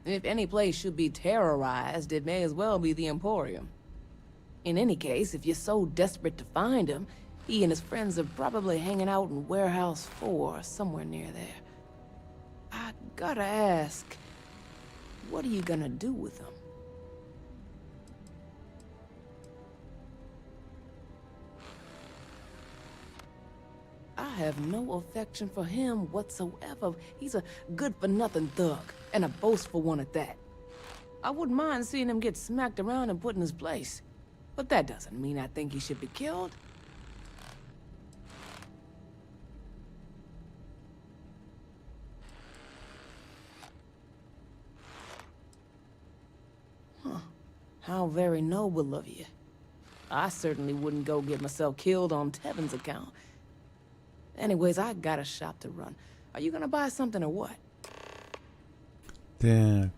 if any place should be terrorized, it may as well be the Emporium. In any case, if you're so desperate to find him, he and his friends are probably hanging out in Warehouse 4, somewhere near there. I gotta ask, what are you gonna do with him? I have no affection for him whatsoever. He's a good-for-nothing thug, and a boastful one at that. I wouldn't mind seeing him get smacked around and put in his place. But that doesn't mean I think he should be killed. Huh. How very noble of you. I certainly wouldn't go get myself killed on Tevin's account. Anyways, I got a shop to run. Are you gonna buy something or what? Так.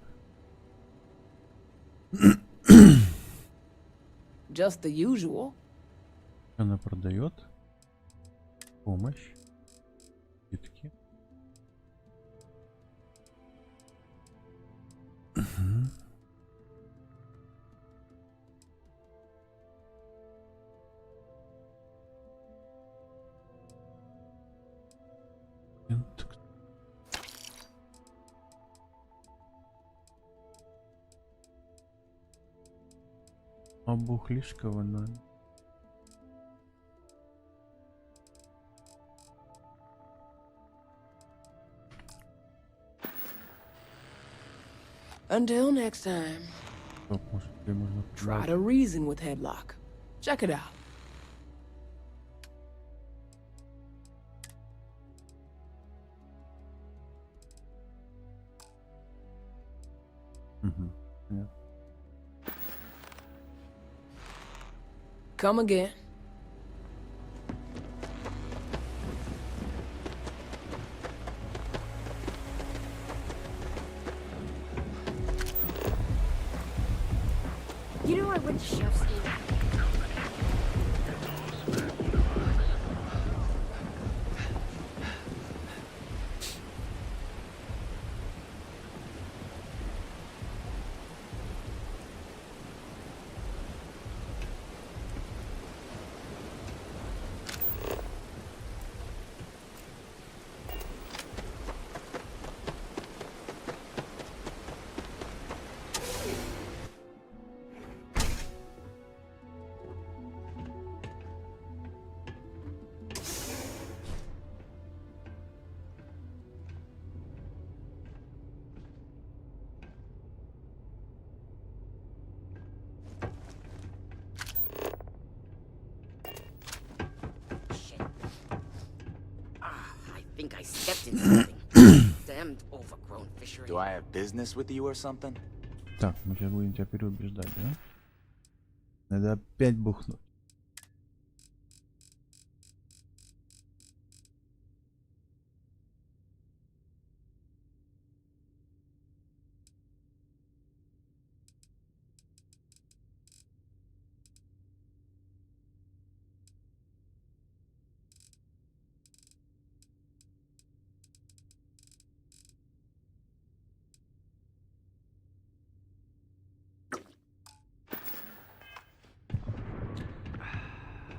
Just the usual. Она продает помощь, скидки. Обухлишка вона. Until next time, Стоп, может, тебе можно... try to reason with Headlock. Check it out. Нет. Come again. You know I went to chef school. I think I stepped in something. Damned overgrown fishery. Do I have business with you or something? Так, мы сейчас будем тебя переубеждать, да? Надо опять бухнуть.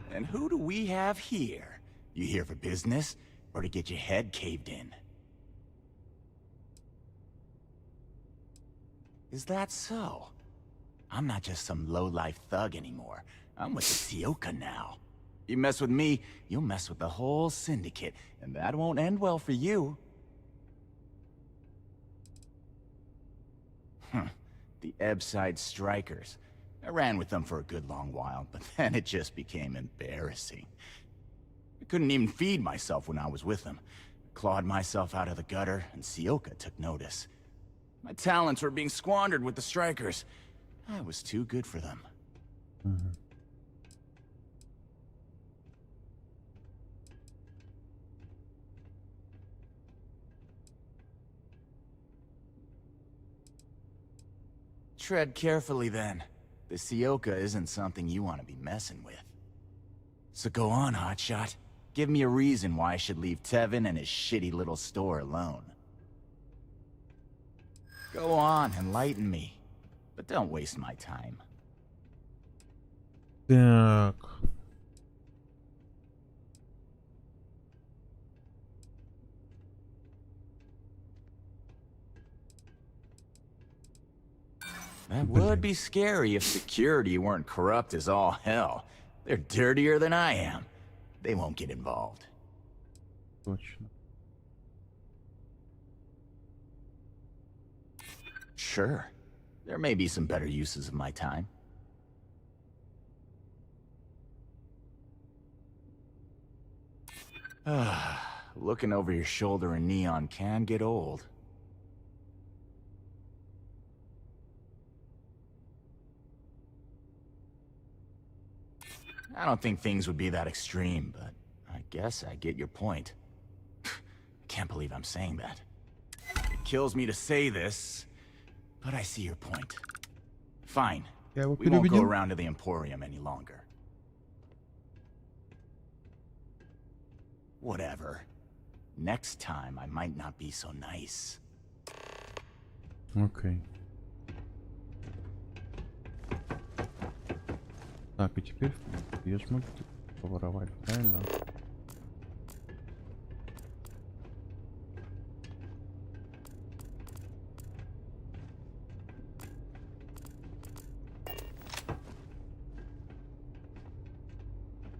And who do we have here? You here for business, or to get your head caved in? Is that so? I'm not just some low-life thug anymore. I'm with the Sioka now. You mess with me, you'll mess with the whole syndicate, and that won't end well for you. The Ebbside Strikers. I ran with them for a good long while, but then it just became embarrassing. I couldn't even feed myself when I was with them. I clawed myself out of the gutter, and Sioka took notice. My talents were being squandered with the Strikers. I was too good for them. Tread carefully, then. The Sioka isn't something you want to be messing with. So go on, hotshot. Give me a reason why I should leave Tevin and his shitty little store alone. Go on, enlighten me. But don't waste my time. Так. That would be scary if security weren't corrupt as all hell. They're dirtier than I am. They won't get involved. Точно. Sure. There may be some better uses of my time. Looking over your shoulder in neon can get old. I don't think things would be that extreme, but I guess I get your point. I can't believe I'm saying that. It kills me to say this, but I see your point. Fine. We won't go around to the Emporium any longer. Whatever. Next time, I might not be so nice. Окей. Так, и теперь я ж могу поворовать, правильно?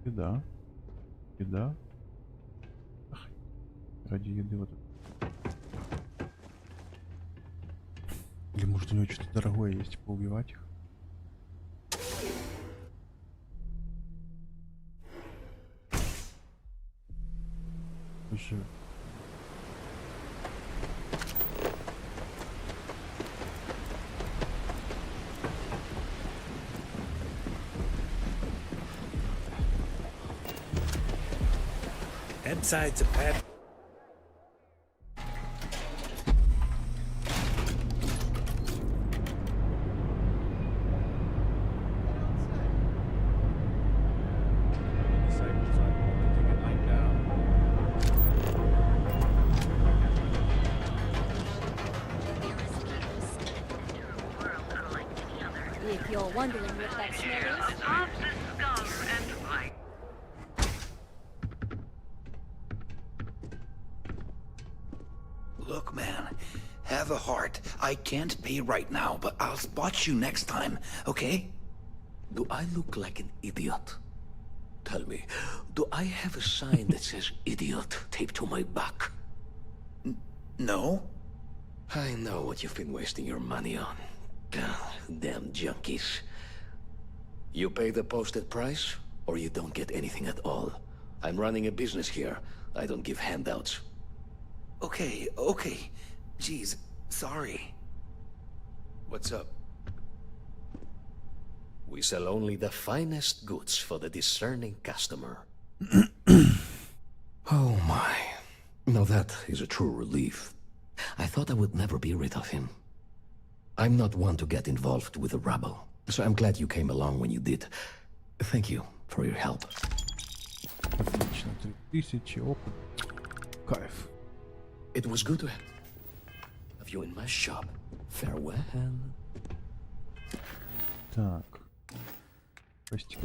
Еда. Еда. Ах, ради еды вот. Или может у него что-то дорогое есть, поубивать их? Слушай. Headside's a pad. If you're wondering what that smell is, Of the skull and light. Look, man, have a heart. I can't pay right now, but I'll spot you next time, okay? Do I look like an idiot? Tell me, do I have a sign that says idiot taped to my back? No? I know what you've been wasting your money on. God, damn junkies. You pay the posted price, or you don't get anything at all. I'm running a business here. I don't give handouts. Okay. Jeez, sorry. What's up? We sell only the finest goods for the discerning customer. Oh my. Now that is a true relief. I thought I would never be rid of him. I'm not one to get involved with the rabble, so I'm glad you came along when you did. Thank you for your help. Отлично, 3000 опыт. Кайф. It was good to have you in my shop. Farewell. Так. Прости.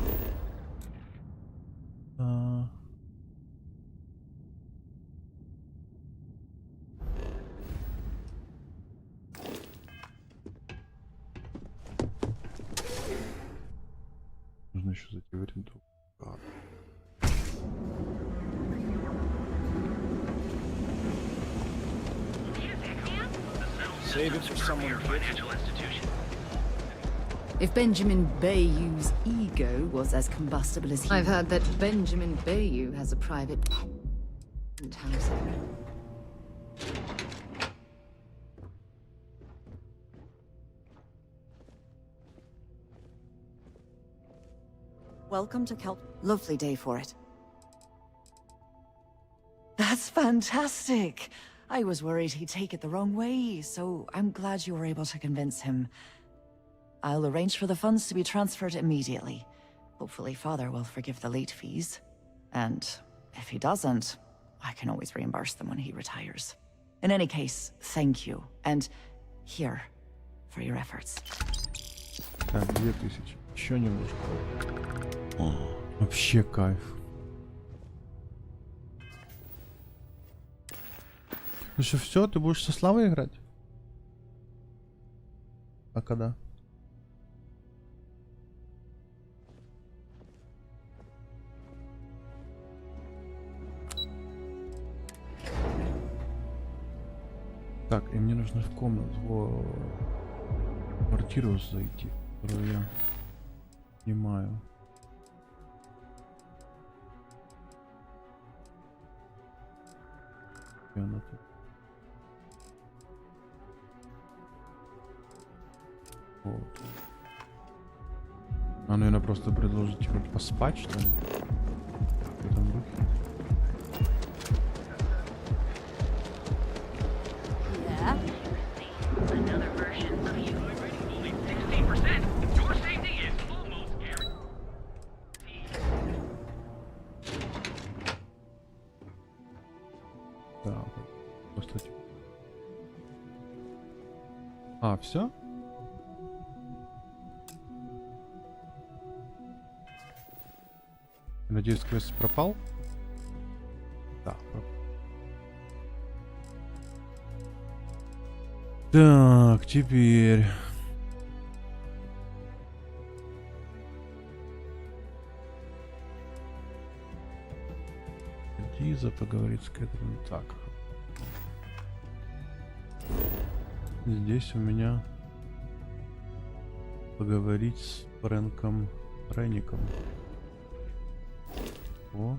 Нужно еще зайти в аренду. Save it for someone who gets it. If Benjamin Bayou's ego was as combustible as he... I've heard that Benjamin Bayou has a private penthouse. Welcome to Kelp. Lovely day for it. That's fantastic. I was worried he'd take it the wrong way, so I'm glad you were able to convince him. I'll arrange for the funds to be transferred immediately. Hopefully Father will forgive the late fees. And if he doesn't, I can always reimburse them when he retires. In any case, thank you. And here, for your efforts. Так, 2000. Еще немножко. О, вообще кайф. Ну что, все, ты будешь со Славой играть? А когда? Так, и мне нужно в комнату, в квартиру зайти, которую я снимаю. Где она тут? Вот. А, наверное, просто предложить типа поспать, что ли? В этом духе. Another version of you. Only 60%. Your safety is almost guaranteed. Да, просто типа. А, все? Надеюсь, квест пропал? Да, пропал. Так, теперь... Лиза поговорит с Кэтрин. Так. Здесь у меня Поговорить с Фрэнком Ренником. О,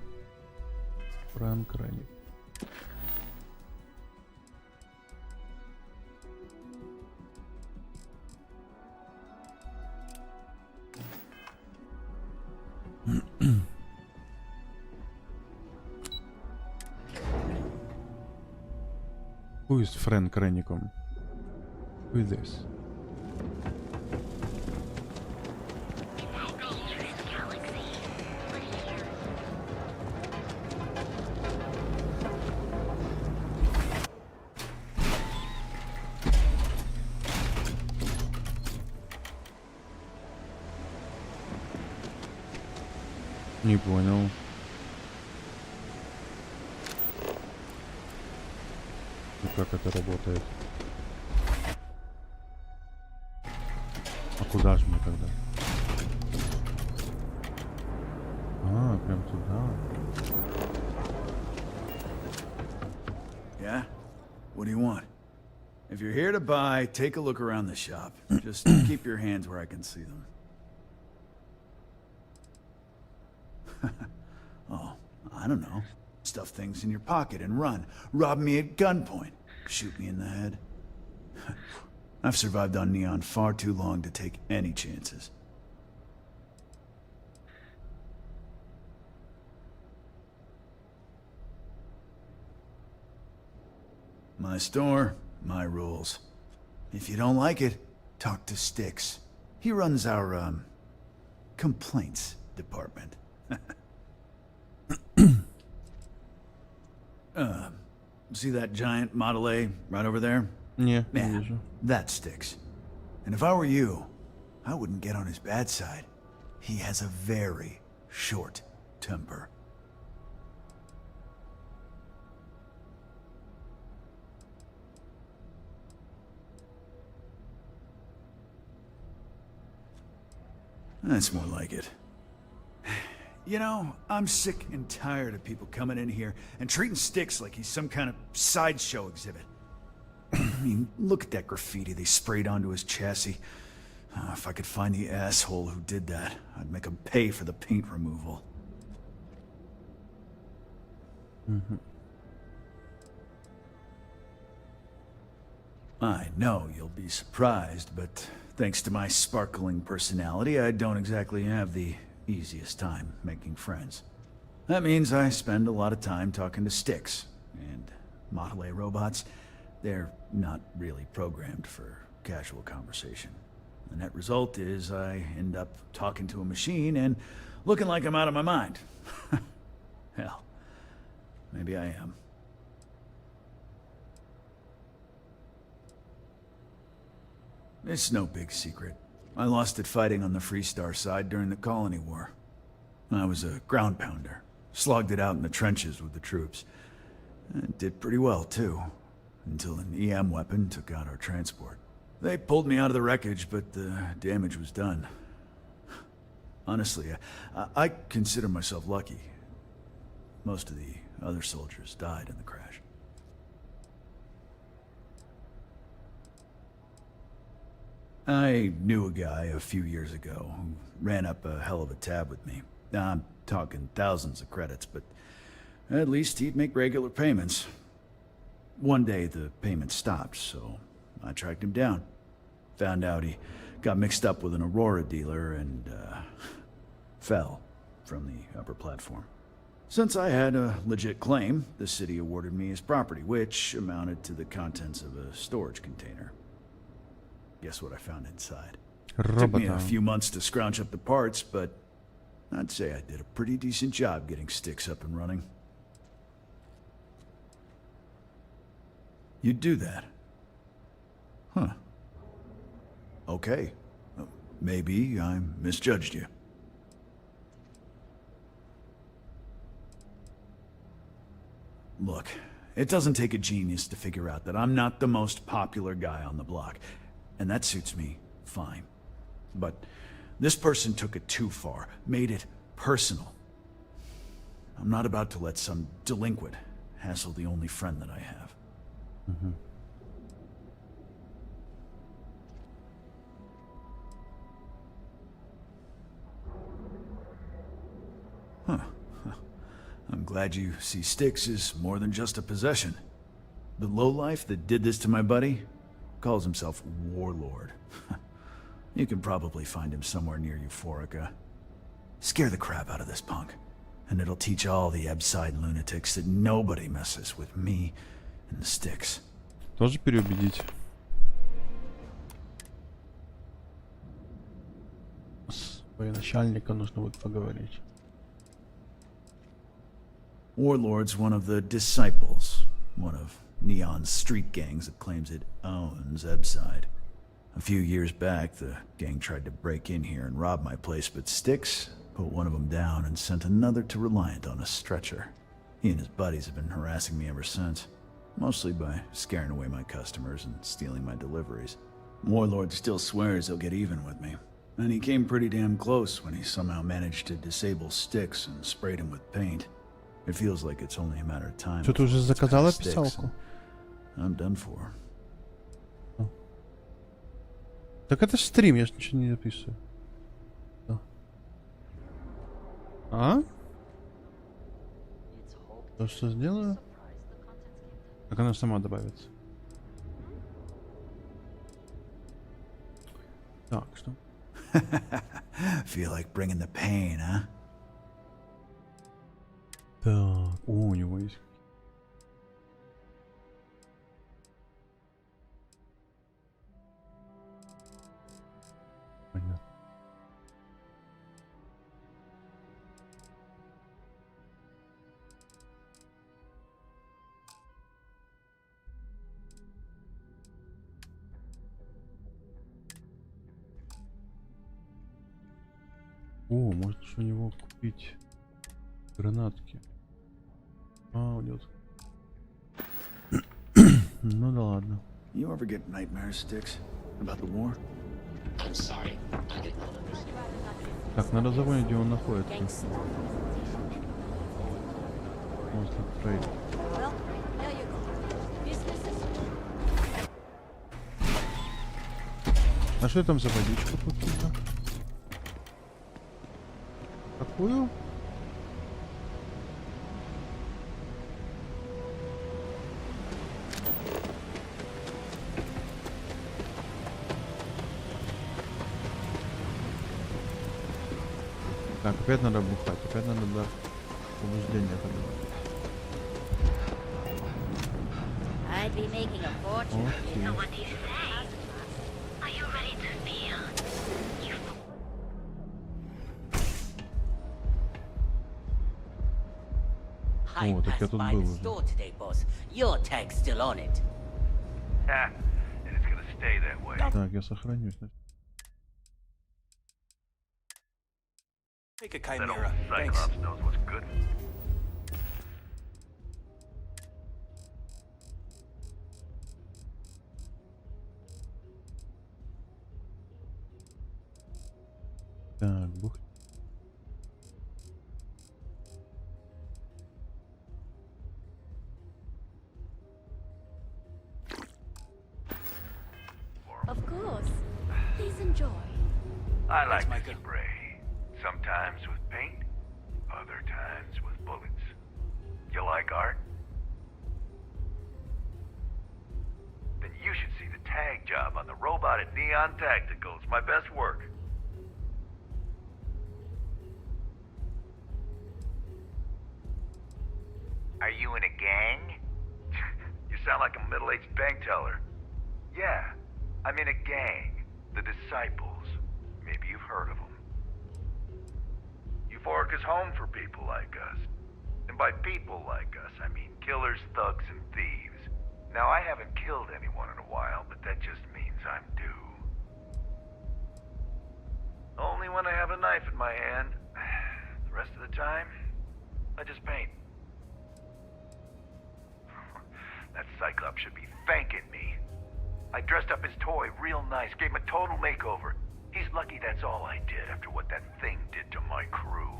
Фрэнк Ренник. Who is Фрэнк Ренником? Who is this? Не понял. Ну как это работает? А куда же мы тогда? А, прям туда. Yeah? What do you want? If you're here to buy, take a look around the shop. Just keep your hands where I can see them. Oh, I don't know. Stuff things in your pocket and run. Rob me at gunpoint. Shoot me in the head. I've survived on Neon far too long to take any chances. My store, my rules. If you don't like it, talk to Styx. He runs our, complaints department. See that giant Model A right over there? Yeah, that sticks. And if I were you, I wouldn't get on his bad side. He has a very short temper. That's more like it. You know, I'm sick and tired of people coming in here and treating Styx like he's some kind of sideshow exhibit. I mean, look at that graffiti they sprayed onto his chassis. If I could find the asshole who did that, I'd make him pay for the paint removal. I know you'll be surprised, but thanks to my sparkling personality, I don't exactly have the easiest time making friends. That means I spend a lot of time talking to Styx, and Model A robots, they're not really programmed for casual conversation. The net result is I end up talking to a machine and looking like I'm out of my mind. Hell, maybe I am. It's no big secret. I lost it fighting on the Freestar side during the Colony War. I was a ground pounder. Slogged it out in the trenches with the troops. And did pretty well, too. Until an EM weapon took out our transport. They pulled me out of the wreckage, but the damage was done. Honestly, I consider myself lucky. Most of the other soldiers died in the crash. I knew a guy a few years ago who ran up a hell of a tab with me. I'm talking thousands of credits, but at least he'd make regular payments. One day the payments stopped, so I tracked him down. Found out he got mixed up with an Aurora dealer and fell from the upper platform. Since I had a legit claim, the city awarded me his property, which amounted to the contents of a storage container. Guess what I found inside? Took me a few months to scrounge up the parts, but I'd say I did a pretty decent job getting Styx up and running. You'd do that? Huh. Okay. Maybe I misjudged you. Look, it doesn't take a genius to figure out that I'm not the most popular guy on the block. And that suits me fine. But this person took it too far, made it personal. I'm not about to let some delinquent hassle the only friend that I have. glad you see Styx is more than just a possession. The lowlife that did this to my buddy calls himself Warlord. You can probably find him somewhere near Euphorica. Scare the crap out of this punk, and it'll teach all the Ebside lunatics that nobody messes with me and the Styx. Тоже переубедить. С военачальником нужно будет поговорить. Warlord's one of the disciples, one of Neon's street gangs that claims it owns Ebside. A few years back, the gang tried to break in here and rob my place, but Styx put one of them down and sent another to Reliant on a stretcher. He and his buddies have been harassing me ever since, mostly by scaring away my customers and stealing my deliveries. Warlord still swears he'll get even with me, and he came pretty damn close when he somehow managed to disable Styx and sprayed him with paint. It feels like it's only a matter of time. Что ты уже заказала писалку? I'm done for. Так это стрим, я ж ничего не записываю. А? То, что сделаю? Как она сама добавится? Так, что? Feel like bringing the pain, huh? Так, у него есть. Понятно. О, может у него купить гранатки. А, уйдет. Ну да ладно. You ever get nightmares, Styx, about the war? I'm sorry, I did not understand. Так, надо запомнить, где он находится. Может, трейд. А что там за водичку какую-то? Какую? Так, опять надо бухать, опять надо до побуждения подавать. I'd be making a fortune. Окей. So what do you say? Are you ready to feel? О, так я тут был уже. Today, boss. Your tag's still on it. And it's gonna stay that way. Так, я сохранюсь. Take a That chimera. old Thanks. Cyclops knows what's good. Так, бух. Of course. Please enjoy. I like Thanks, to Micah. spray. Sometimes with paint, other times with bullets. You like art? Then you should see the tag job on the robot at Neon Tacticals. My best work. Are you in a gang? You sound like a middle-aged bank teller. Yeah, I'm in a gang. The Disciples. Maybe you've heard of them. Euphorica's home for people like us. And by people like us, I mean killers, thugs, and thieves. Now, I haven't killed anyone in a while, but that just means I'm due. Only when I have a knife in my hand. The rest of the time, I just paint. That Cyclops should be thanking me. I dressed up his toy real nice, gave him a total makeover. He's lucky that's all I did after what that thing did to my crew.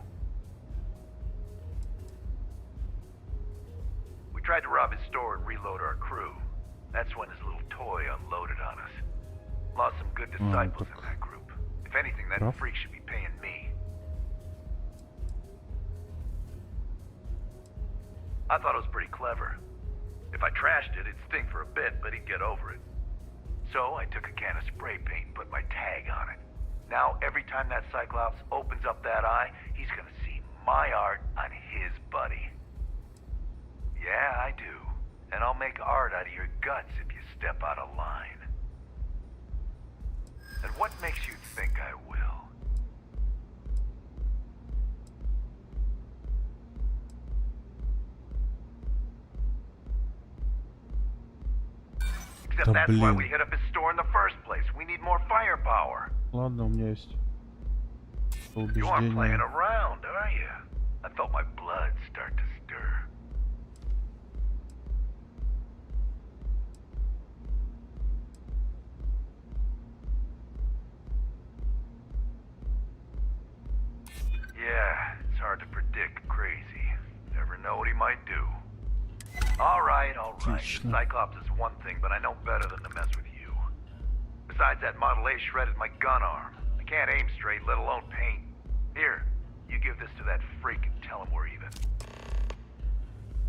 We tried to rob his store and reload our crew. That's when his little toy unloaded on us. Lost some good disciples in that group. If anything, that freak should be paying me. I thought it was pretty clever. If I trashed it, it'd stink for a bit, but he'd get over it. So I took a can of spray paint and put my tag on it. Now, every time that Cyclops opens up that eye, he's gonna see my art on his buddy. Yeah, I do. And I'll make art out of your guts if you step out of line. And what makes you think I will? Except Да that's why we блин. hit up his store in the first place. We need more firepower. Ладно, у меня есть You aren't playing убеждение. around, are you? I felt my blood start to stir. Yeah, it's hard to predict crazy. Never know what he might do. All right. The Отлично. Cyclops is one thing, but I know better than to mess with you. Besides, that Model A shredded my gun arm. I can't aim straight, let alone paint. Here, you give this to that freak and tell him we're even.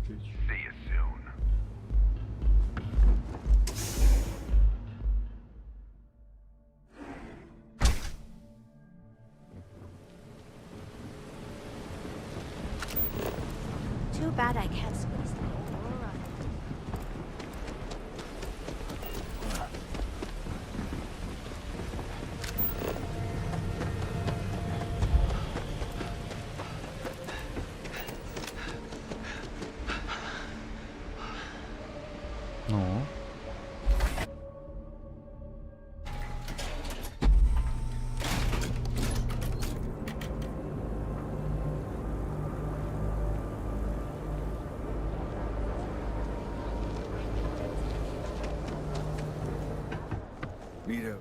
See you soon. Too bad I can't squeeze them. Ну. Vito.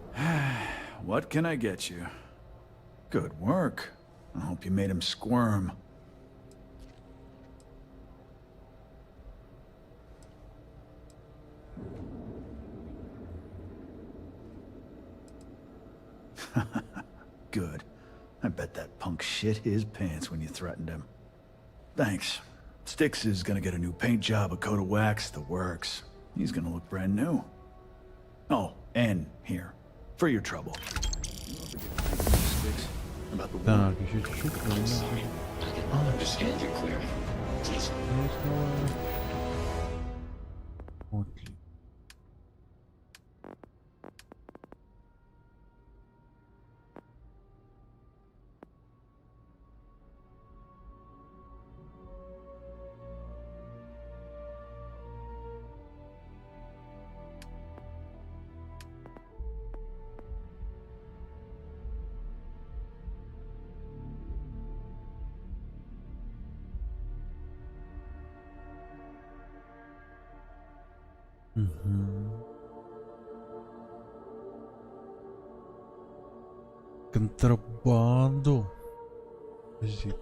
What can I get you? Good work. I hope you made him squirm. Good. I bet that punk shit his pants when you threatened him. Thanks. Styx is gonna get a new paint job, a coat of wax, the works. He's gonna look brand new. Oh, and here, for your trouble. Styx, about the Так, еще чуть-чуть. I'll understand you clearly. Please. Отлично. Контрабанду. Подождите.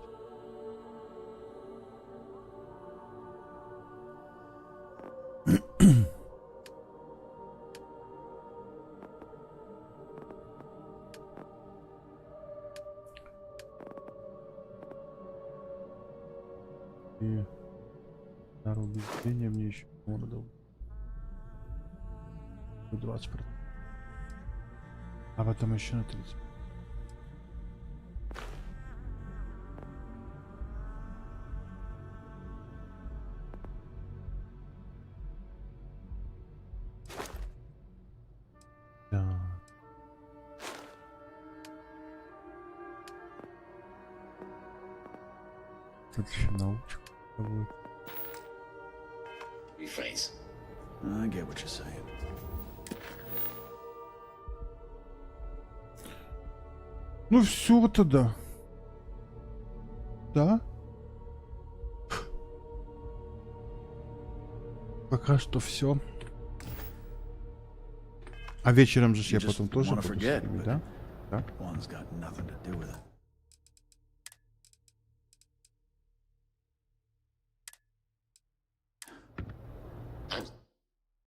И второе убеждение мне еще надо 20%. А потом еще на 30. Да. Тут еще научка будет. Rephrase. I get what you're saying. Ну все тогда. Да? Пока что все. А вечером же я потом тоже буду, да? Да? One's got nothing to do with it.